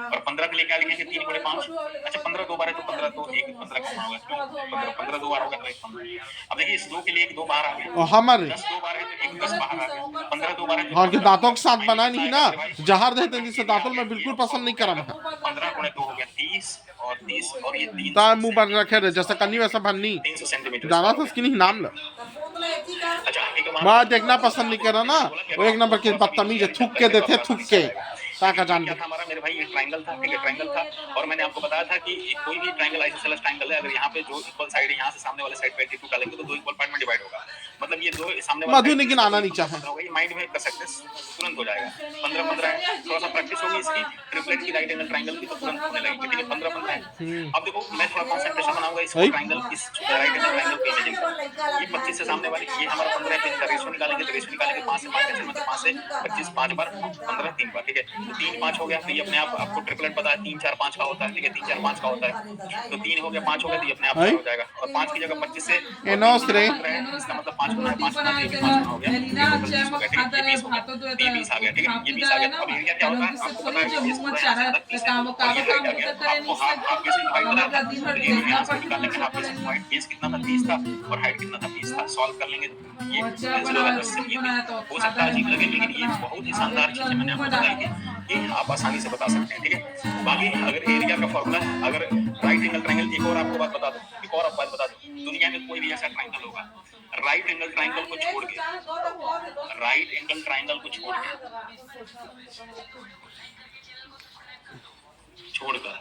और 15 के लिए क्या लिखेंगे, 3 गुणे 5, अच्छा 15 दो बार है तो 15 तो 1 15 का होगा, क्यों 15 दो बार होगा तो 1 15। अब देखिए इस 2 के लिए 1 2 बाहर आ गया, हमारे 10 दो बार है तो 1 10 बाहर आ गया, 15 दो बार है हाँ के दांतों के साथ बना नहीं ना जहर देते हैं, जिससे दांतों में बिल्कुल पसंद नहीं करम है 15 गुणे 2 हो गया 30 और 30 और ये 3 तार मुंह पर रखे रहे जैसे कन्नी वैसा बननी 300 सेंटीमीटर दाना तो उसकी नहीं नाम ला अच्छा ठीक है, माँ देखना पसंद नहीं करा ना वो एक नंबर के बदतमीज है, थूक के देते थूक के ताका जान क्या था हमारा मेरे भाई, ये ट्रायंगल था, ठीक है, ट्रायंगल था, और मैंने आपको बताया था कि कोई भी ट्रायंगल आइसोसेलेस ट्रायंगल है, अगर यहाँ पे जो इक्वल साइड है, यहाँ से सामने वाले साइड पे 82 डालेंगे तो 2 इक्वल पार्ट में डिवाइड होगा, मतलब ये 2 सामने वाला मधु लेकिन आना नहीं चाहे, होगा, ये माइंड में कर सकते हैं, तुरंत हो जाएगा। 15-15 है, थोड़ा सा प्रैक्टिस होगी इसकी, ट्रिपलेट की राइट एंगल ट्रायंगल की तो तुरंत होने लगेगी, ठीक है, 15-15 है। अब देखो मैं थोड़ा कंसंट्रेशन बनाऊंगा इस ट्रायंगल, इस राइट एंगल ट्रायंगल पे हेडिंग पर, ये 25 से सामने वाली, ये हमारा 15 है, तो रेशियो निकालेंगे, तो रेशियो निकालेंगे 5 से 5 कैसे, मतलब 5 से 25 5 बार 15 3 बार, ठीक है, तो 3 5 हो गया, तो ये अपने आप आपको ट्रिपलेट पता है 3 4 5 का होता है, ठीक है, 3 4 5 का होता है, तो 3 हो गया 5 हो गया, तो ये अपने आप हो जाएगा, और 5 की जगह 25 से एनोस रे इसका मतलब 5 गुना 5 गुना ये 5 गुना हो गया, ये 20 आ गया, ठीक है, ये 20 आ गया। अब एरिया क्या होता है आपको पता है, ये पूरा यहाँ से 30 है और ये हाइट आ गया, आपको हाफ बेस हाइट बना है, ये यहाँ से निकाल लेंगे, हाफ बेस हाइट बेस कितना था 30 था और हाइट कितना था 20 था, सॉल्व कर लेंगे, ये हो सकता है अजीब लगे, लेकिन ये बहुत ही शानदार चीज है, मैंने आपको बताई थी, ये आप आसानी से बता सकते हैं, ठीक है। बाकी अगर एरिया का फॉर्मूला, अगर राइट एंगल ट्रायंगल, एक और आपको बात बता दूं, एक और बात बता दूं, दुनिया में कोई भी ऐसा ट्रायंगल होगा, राइट एंगल ट्रायंगल को छोड़ के, राइट एंगल ट्रायंगल को छोड़कर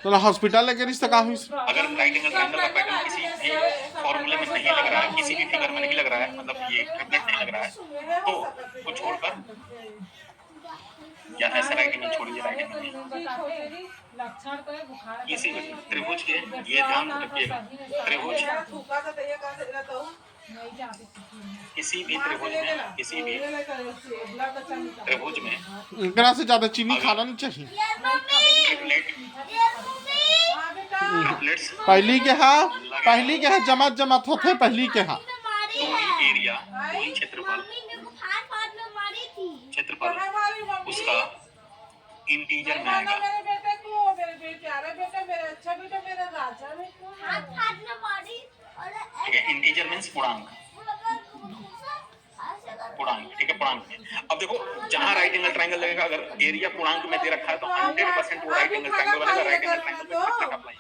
तो हॉस्पिटल लेके रिश्ता का हुई अगर राइट एंगल ट्रायंगल का पैटर्न किसी भी फॉर्मूले में नहीं लग रहा है, किसी भी फिगर में नहीं लग रहा है, मतलब ये ट्रिपलेट नहीं लग रहा है, तो वो छोड़कर या ऐसा राइट एंगल छोड़िए, राइट एंगल किसी भी त्रिभुज के, ये ध्यान रखिएगा, त्रिभुज किसी भी त्रिभुज में, किसी भी त्रिभुज में इतना से ज्यादा चीनी खाना नहीं चाहिए, ट्रिपलेट्स पहली के हाँ जमात होते पहली के हाँ तो एरिया वही क्षेत्रफल मम्मी ने को फाड़ में मारी थी। क्षेत्रफल हमारी मम्मी उसका इंटीजर में मारना आएगा। मेरे बेटे को, मेरे प्यारे बेटा, मेरा अच्छा बेटा, मेरा राजा बेटा। फाड़ में मारी और ठीक है, इंटीजर मीन्स पूर्णांक, पूर्णांक, ठीक है, पूर्णांक में। अब देखो जहां राइट एंगल ट्रायंगल लगेगा, अगर एरिया पूर्णांक में दे रखा है तो 100% वो राइट एंगल ट्रायंगल बनेगा, राइट एंगल ट्रायंगल में ट्रिपलेट अप्लाई।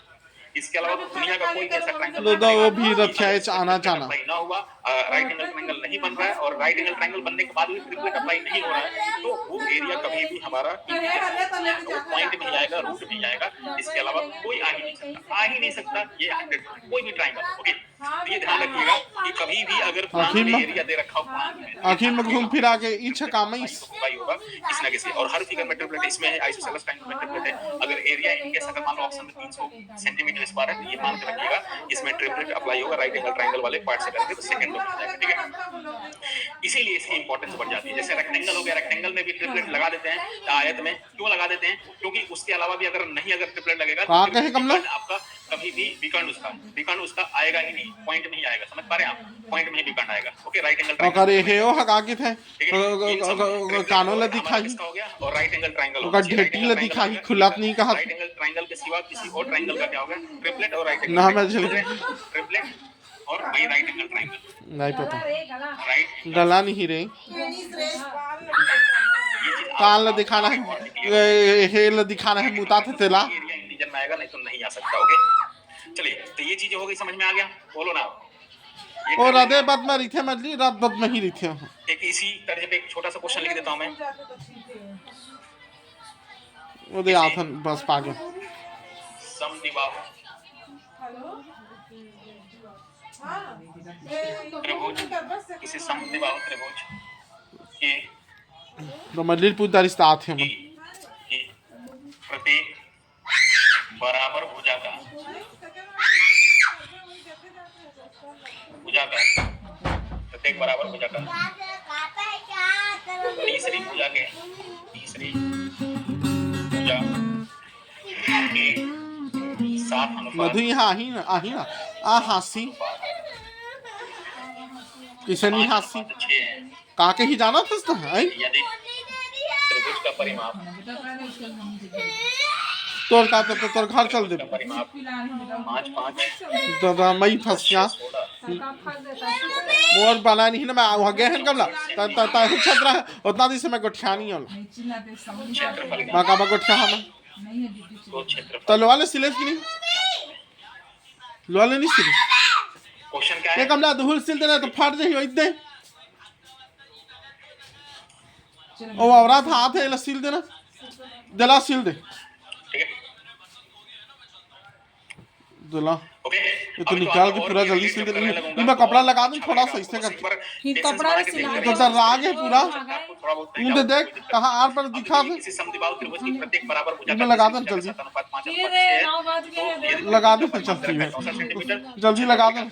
इसके अलावा दुनिया का कोई भी ऐसा ट्रायंगल लो दो वो भी रखा है आना जाना। अप्लाई ना हुआ, राइट एंगल ट्रायंगल नहीं बन रहा है और राइट एंगल ट्रायंगल बनने के बाद भी ट्रिपलेट अप्लाई नहीं हो रहा है, तो वो एरिया कभी भी हमारा पॉइंट में ही आएगा, रूट में ही आएगा। इसके अलावा कोई आ ही नहीं सकता ये 100 कोई भी ट्रायंगल। ओके, तो ये ध्यान रखिएगा कि कभी भी अगर पूर्णांक में एरिया दे रखा हो, आखिर में घूम फिरा के इच्छा काम ही होगा किसी ना किसी। और हर फिगर में ट्रिपलेट इसमें है, आइसोसेलेस ट्रायंगल में ट्रिपलेट है। अगर एरिया इनकेस अगर मान लो ऑप्शन में 300 सेंटीमीटर स्क्वायर है, तो ये मान के रखिएगा इसमें ट्रिपलेट अप्लाई होगा राइट एंगल ट्रायंगल वाले पार्ट से करके, तो सेकंड में हो जाएगा। ठीक है, इसीलिए इसकी इंपॉर्टेंस बढ़ जाती है। जैसे रेक्टेंगल हो गया, रेक्टेंगल में भी ट्रिपलेट लगा देते हैं, आयत में क्यों लगा देते हैं? क्योंकि उसके अलावा भी अगर ट्रिपलेट लगेगा तो आपका कभी भी विकर्ण उसका आएगा ही नहीं, पॉइंट में ही आएगा। समझ पा रहे हैं आप? पॉइंट में ही विकर्ण आएगा। ओके, राइट एंगल ट्रायंगल अगर ये हो हका के थे कानों ल दिखाई हो गया और राइट एंगल ट्रायंगल ओका ढेटी ल दिखाई खुलात नहीं कहा। राइट एंगल ट्रायंगल के सिवा किसी और ट्रायंगल का क्या होगा? ट्रिपलेट और राइट एंगल ना मैं चल ट्रिपलेट और वही राइट एंगल ट्रायंगल। नहीं पता राइट गला नहीं रे कान ल दिखाना है, हे ल दिखाना है मुता थे तेला एरिया इंटीजर में आएगा, नहीं तो नहीं आ सकता। ओके, चलिए, तो ये चीजें हो गई, समझ में आ गया? बोलो ना। और राधे बात में रिथे मजली रात बात में ही रिथे। एक इसी तरह पे एक छोटा सा क्वेश्चन लिख देता हूं मैं। वो दे आथन बस पागे समद्विबाहु त्रिभुज, इसे समद्विबाहु त्रिभुज के तो मजली पूछता रिश्ता आथे मन की प्रत्येक बराबर भुजा का प्रत्येक बराबर भुजा का तीसरी भुजा के सात अनुपात मधु यहाँ आही ना आ हासी किसे नहीं हासी 6 है। काके ही जाना था तो है यदि त्रिभुज का परिमाप तोर का तो तोर घर चल दे परिमाप 5 5 तो मई फंस गया 16 मोर बना नहीं ना मैं वहां गए हैं कमला ता छतरा उतना दिन से मैं गोठिया नहीं होला क्षेत्रफल मैं का गोठिया हम तो क्षेत्रफल तो लोवाले सिले की नहीं लोवाले नहीं सिले क्वेश्चन क्या ये है? कमला दुहुल सिल देना तो फाट जाई होई दे ओ औरत हाथ है सिल देना दला सिल दे ठीक है, दला ओके। ये तो निकाल के पूरा जल्दी सिल दे नहीं मैं कपड़ा लगा दूं थोड़ा सा इससे कर कपड़ा सिला तो राग है पूरा थोड़ा बहुत मुझे देख कहां आर पर दिखा दे इसी समद्विबाहु त्रिभुज की प्रत्येक बराबर भुजा इनमें लगा दे जल्दी लगा दे फिर चलती है जल्दी लगा दे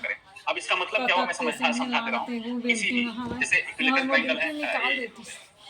अब इसका मतलब क्या हुआ मैं समझा दे रहा हूँ। इसीलिए जैसे इक्विलेटरल ट्रायंगल है,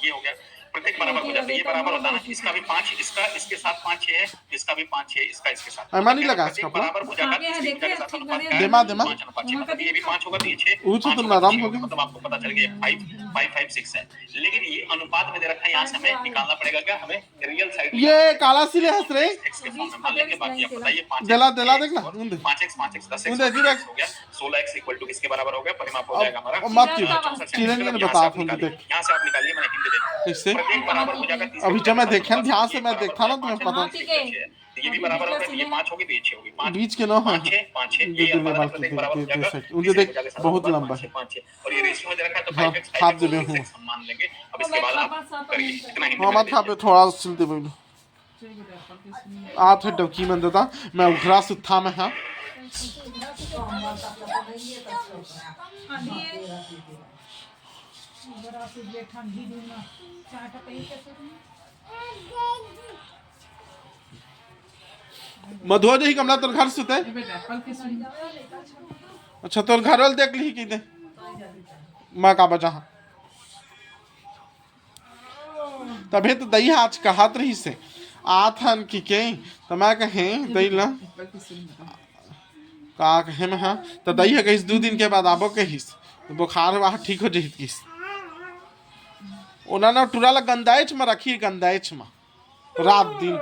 ये हो गया प्रत्येक बराबर हो जाता है, ये बराबर होता है ना, इसका भी 5 इसका इसके साथ 5 6 है, इसका भी 5 6 इसका इसके साथ मैं नहीं लगा इसका बराबर हो जाता है। इसकी भुजा के साथ अनुपात क्या है? देमा देमा 5 अनुपात 6, मतलब ये भी 5 होगा तो ये 6 वो तो तुम आराम हो गए मतलब आपको पता चल गया 5 5 6 है। लेकिन ये अनुपात में दे रखा है, यहाँ से हमें निकालना पड़ेगा क्या? हमें रियल साइड ये काला सिले हंस रे x के फॉर्म में मान लेंगे। बाकी आप बताइए 5 देला देख ना 5x 10 उनदे direct हो गया 16x इक्वल टू किसके बराबर हो गया? परिमाप हो जाएगा हमारा मत क्यों चिरंजी ने बता फोन देख यहाँ से आप निकालिए, मैंने हिंदी दे इससे प्रत्येक बराबर हो जाएगा। अभी जब मैं देखा ध्यान से मैं देखा ना तुम्हें पता ये भी बराबर होगा, ये 5 होगी तो ये 6 होगी। 5 बीच के ना 5 6 ये अनुपात प्रत्येक बराबर हो जाएगा। उनके देख बहुत लंबा है 5 6 और ये रेशियो में दे रखा है तो हाँ, 5x हाथ दे दे हूँ। हम मान लेंगे। अब इसके बाद आप करिए इतना ही हाँ मत पे थोड़ा सिल दे बोलो आठ डबकी में देता मैं उठरा सुथा में हाँ मधुआ जी कमला तोर घर सुते अच्छा तोर घर वाल देख ली की दे माँ का बचा तभी तो दही आज कहत रही से आथन की के तो मैं कहे दही ला का कहे में हाँ तो दही है कहीं 2 दिन के बाद आबो कहिस बुखार वहाँ ठीक हो जाए किस उन्होंने टूरा गंदाइच में रखी गंदाइच में रात दिन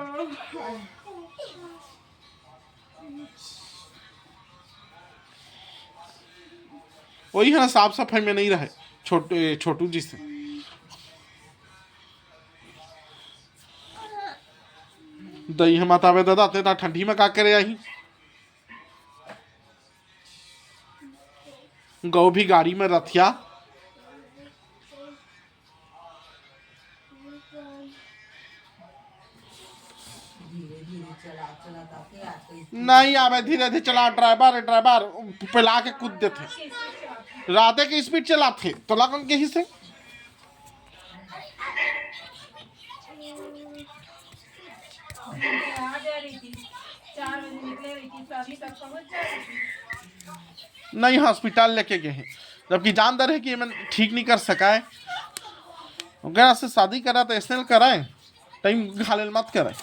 वही है ना साफ सफाई में नहीं रहे छोटू जी से दही हम आवे दादा इतना ठंडी में का करे आई गौ भी गाड़ी में रथिया नहीं आवे धीरे धीरे चला ड्राइवर पिला के कूद देते राधे की स्पीड चलाते तो लगन के ही से आ जा रही थी 4 बजे निकले रही थी तो अभी तक पहुंच जा रही थी। नहीं हॉस्पिटल लेके गए हैं जबकि जानदार है कि ये मैं ठीक नहीं कर सका है अगर से शादी करा तो ऐसे कराए टाइम खाले मत कराए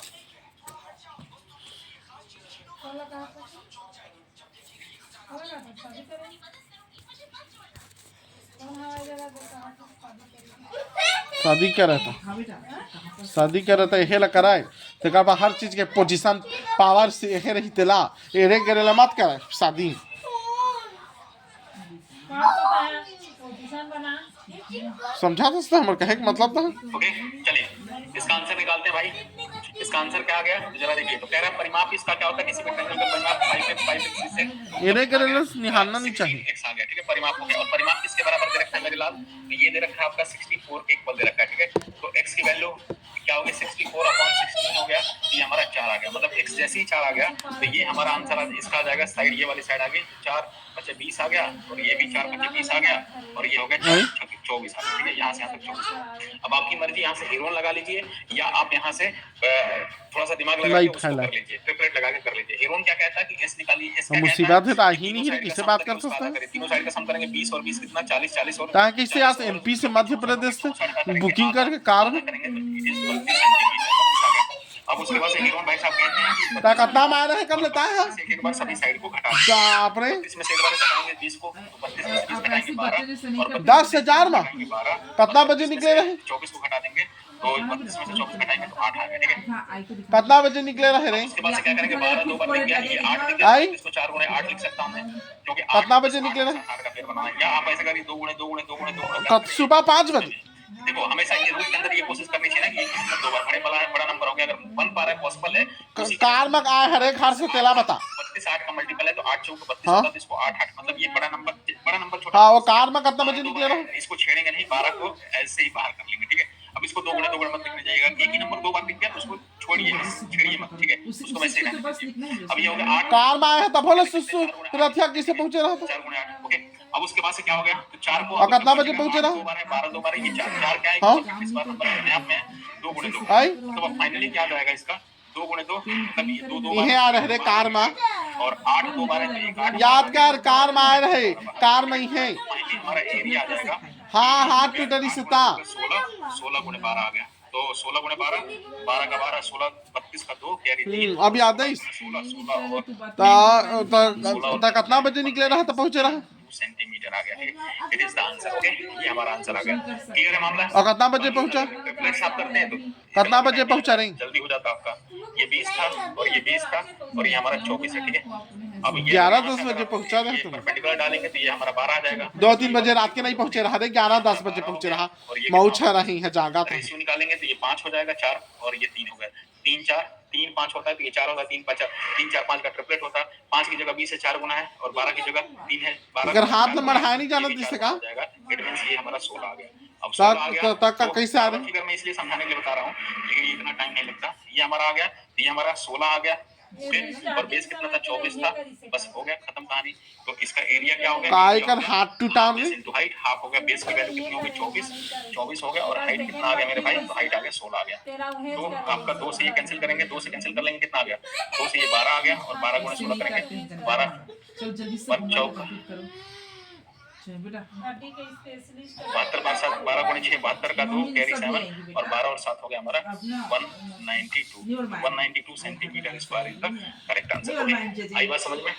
शादी करे तो शादी करे तो यही ला कराए तो कहा हर चीज के पोजीशन पावर से यही रही तेला एरे करेला मत कराए शादी समझा दोस्त हमारे कहे का मतलब था ओके चलिए इसका आंसर निकालते हैं भाई इसका आंसर क्या आ गया जरा देखिए तो कह रहा है परिमाप इसका क्या होता है किसी भी ट्रायंगल का परिमाप 5 से एरे करेला निहालना नहीं चाहिए x आ गया ठीक है परिमाप हो गया और परिमाप किसके बराबर दे रखा है मेरे लाल तो ये दे रखा है आपका 64 के इक्वल दे रखा है ठीक है तो x की वैल्यू क्या होगी 64/16 हो गया ये हमारा 4 आ गया मतलब x जैसे ही 4 आ गया तो ये हमारा आंसर इसका आ जाएगा साइड ये वाली साइड आ गई 4 बचे 20 आ गया और ये भी 4 बचे 20 आ गया और ये हो गया 24 आ गया ठीक है यहाँ से यहाँ तक 24 अब आपकी मर्जी यहाँ से हीरोन लगा लीजिए या आप यहाँ से थोड़ा सा दिमाग लगा के उसको कर लीजिए ट्रिपलेट लगा के कर लीजिए हीरोन क्या कहता है कि s निकालिए s क्या मुसीबत है तो आ ही नहीं है किससे बात कर सकते हैं तीनों साइड का सम करेंगे 20 और 20 कितना 40 40 और ताकि किससे यहाँ से एमपी से मध्य प्रदेश से बुकिंग करके कार में अब उसके बाद हीरोन भाई साहब कहते हैं कि ता कितना मार रहे कब लेता है एक बार सभी साइड को घटा बाप रे इसमें से एक बार घटाएंगे 20 को 32 में से 20 घटाएंगे 12 और 10,000 में 12 कितना बजे निकले रहे 24 को घटा देंगे तो 32 में से 24 घटाएंगे तो 8 आ गया ठीक है कितना बजे निकले रहे रे उसके बाद से क्या करेंगे 12 दो बार लिख गया ये 8 लिख गया इसको 4 गुणे 8 लिख सकता हूं मैं क्योंकि कितना बजे निकले रहे 8 का पेड़ बनाना है या आप ऐसे करिए 2 गुणे 2 गुणे 2 गुणे 2 गुणे सुबह 5 बजे देखो हमेशा ये रूल के अंदर ये कोशिश करनी चाहिए ना कि एक नंबर 2 बार बड़ा नंबर हो गया अगर बन पा रहा है पॉसिबल है कार में आए हर एक घर से तेला बता 32 8 का मल्टीपल है तो 8 चौक 32 होता है इसको 8 8 मतलब ये बड़ा नंबर छोटा हाँ वो कार में कितना बजे निकले रहे इसको छेड़ेंगे नहीं 12 को ऐसे ही बाहर कर लेंगे ठीक है अब इसको 2 गुणे मत लिखने जाइएगा एक ही नंबर 2 बार लिख दिया उसको छोड़िए छेड़िए मत ठीक है उसको वैसे ही रहने अब ये हो गया 8 कार में आए हैं तब बोले सुसु रथिया किसे पहुंचे रहा था 4 गुणे 8 ओके अब उसके बाद से क्या हो गया तो 4 को और कितना बजे पहुंचे रहा 12 बार ये 4 क्या है हाँ? इस बार नंबर अपने आप में 2 गुणे 2 आई तो अब फाइनली क्या आ जाएगा इसका 2 गुणे 2 मतलब ये 2 यही आ रहे कार में और 8 2 बार है तो 1 8 याद कर कार में आए रहे कार में ही है फाइनली हमारा एरिया आ जाएगा हाँ हाँ टूटरी सीता 16 गुणे 12 आ गया तो 16 गुणे 12 12 का 12 16 32 का 2 कैरी 3 अब याद है 16 और तो कितना बजे निकले रहा था पहुंचे रहा सेंटीमीटर आ गया it is the answer okay ये हमारा आंसर आ गया क्लियर है मामला और कितना बजे पहुंचा ट्रिपलेट साफ करते हैं तो कितना बजे पहुंचा रही जल्दी हो जाता आपका ये 20 था और ये 20 था और ये हमारा 24 है ठीक है अब 11-10 बजे पहुंचा रहे तुम परपेंडिकुलर डालेंगे तो ये हमारा 12 आ जाएगा 2-3 बजे रात के नहीं पहुंचे रहा थे 11-10 बजे पहुंचे रहा मऊछा रही है जागा था रेशियो निकालेंगे तो ये 5 हो जाएगा 4 और ये 3 हो गया 3 4 3 5 होता है तो ये 4 होगा 3 5 3 4 5 का ट्रिपलेट होता है 5 की जगह 20 से 4 गुना है और 12 की जगह 3 है 12 अगर हाथ में मढ़ाया नहीं जाना जिससे का जाएगा इट मींस ये हमारा 16 आ गया अब 16 आ गया तक का कैसे आ रहा फिगर मैं इसलिए समझाने के लिए बता रहा हूं लेकिन ये इतना टाइम नहीं लगता ये हमारा आ गया ये हमारा 16 आ गया और बेस कितना था 24 था बस हो गया खत्म कहानी तो इसका एरिया क्या हो गया काय कर हाथ टूटा में इनटू हाइट हाफ हो गया बेस की वैल्यू कितनी हो गई 24 हो गया और हाइट कितना आ गया मेरे भाई तो हाइट आ गया 16 आ गया तो आपका 2 से ये कैंसिल करेंगे 2 से कैंसिल कर लेंगे कितना आ गया 2 से ये 12 आ गया और 12 गुणे 16 करेंगे 12 चल जल्दी से पर चौक बेटा 72 बार 7 12 गुणे 6 72 का 2 कैरी 7 और 12 और 7 हो गया हमारा 192 centimetre square is the correct answer I बात समझ में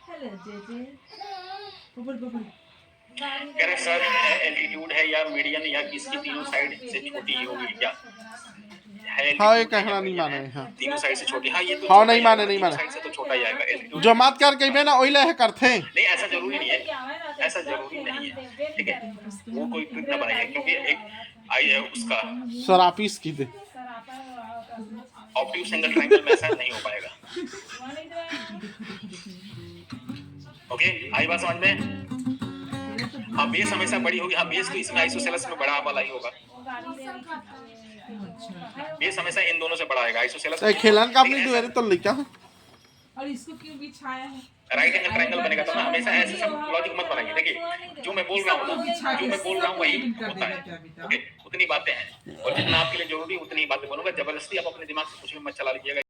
हेलो जेजे ऊपर ऊपर कह रहे सर एल्टीट्यूड है या मीडियन या किसकी तीनों साइड से छोटी ही होगी क्या है? हाँ ये कहना नहीं माने हाँ तीनों साइड से छोटी, हाँ ये तो हाँ, छोटा नहीं ही माने, आएगा, नहीं तीनों माने। साइड से तो छोटा ही आएगा एल्टीट्यूड। जो मत कर कहीं ना ओइले है करते नहीं ऐसा जरूरी नहीं है, ऐसा जरूरी नहीं है, ठीक है, वो कोई ट्रिक ना बनाइए क्योंकि एक आई है उसका सरापीस की दे ऑप्टिक्स एंगल ट्रायंगल में ऐसा नहीं हो पाएगा। ओके आई बात समझ में? हाँ बेस हमेशा बड़ी होगी, हाँ बेस तो इसमें आइसोसेलेस में बड़ा वाला ही होगा, बेस हमेशा इन दोनों से बड़ा आएगा आइसोसेलेस। खेलन का अपनी दुआरे तो लिखा है और इसको क्यों बिछाया है? राइट एंगल ट्रायंगल बनेगा तो ना हमेशा ऐसे सब लॉजिक मत बनाइए। देखिए जो मैं बोल रहा हूँ वही होता है, ओके उतनी बातें हैं और जितना आपके लिए जरूरी उतनी बातें बोलूंगा, जबरदस्ती आप अपने दिमाग से कुछ भी मत चला लीजिएगा।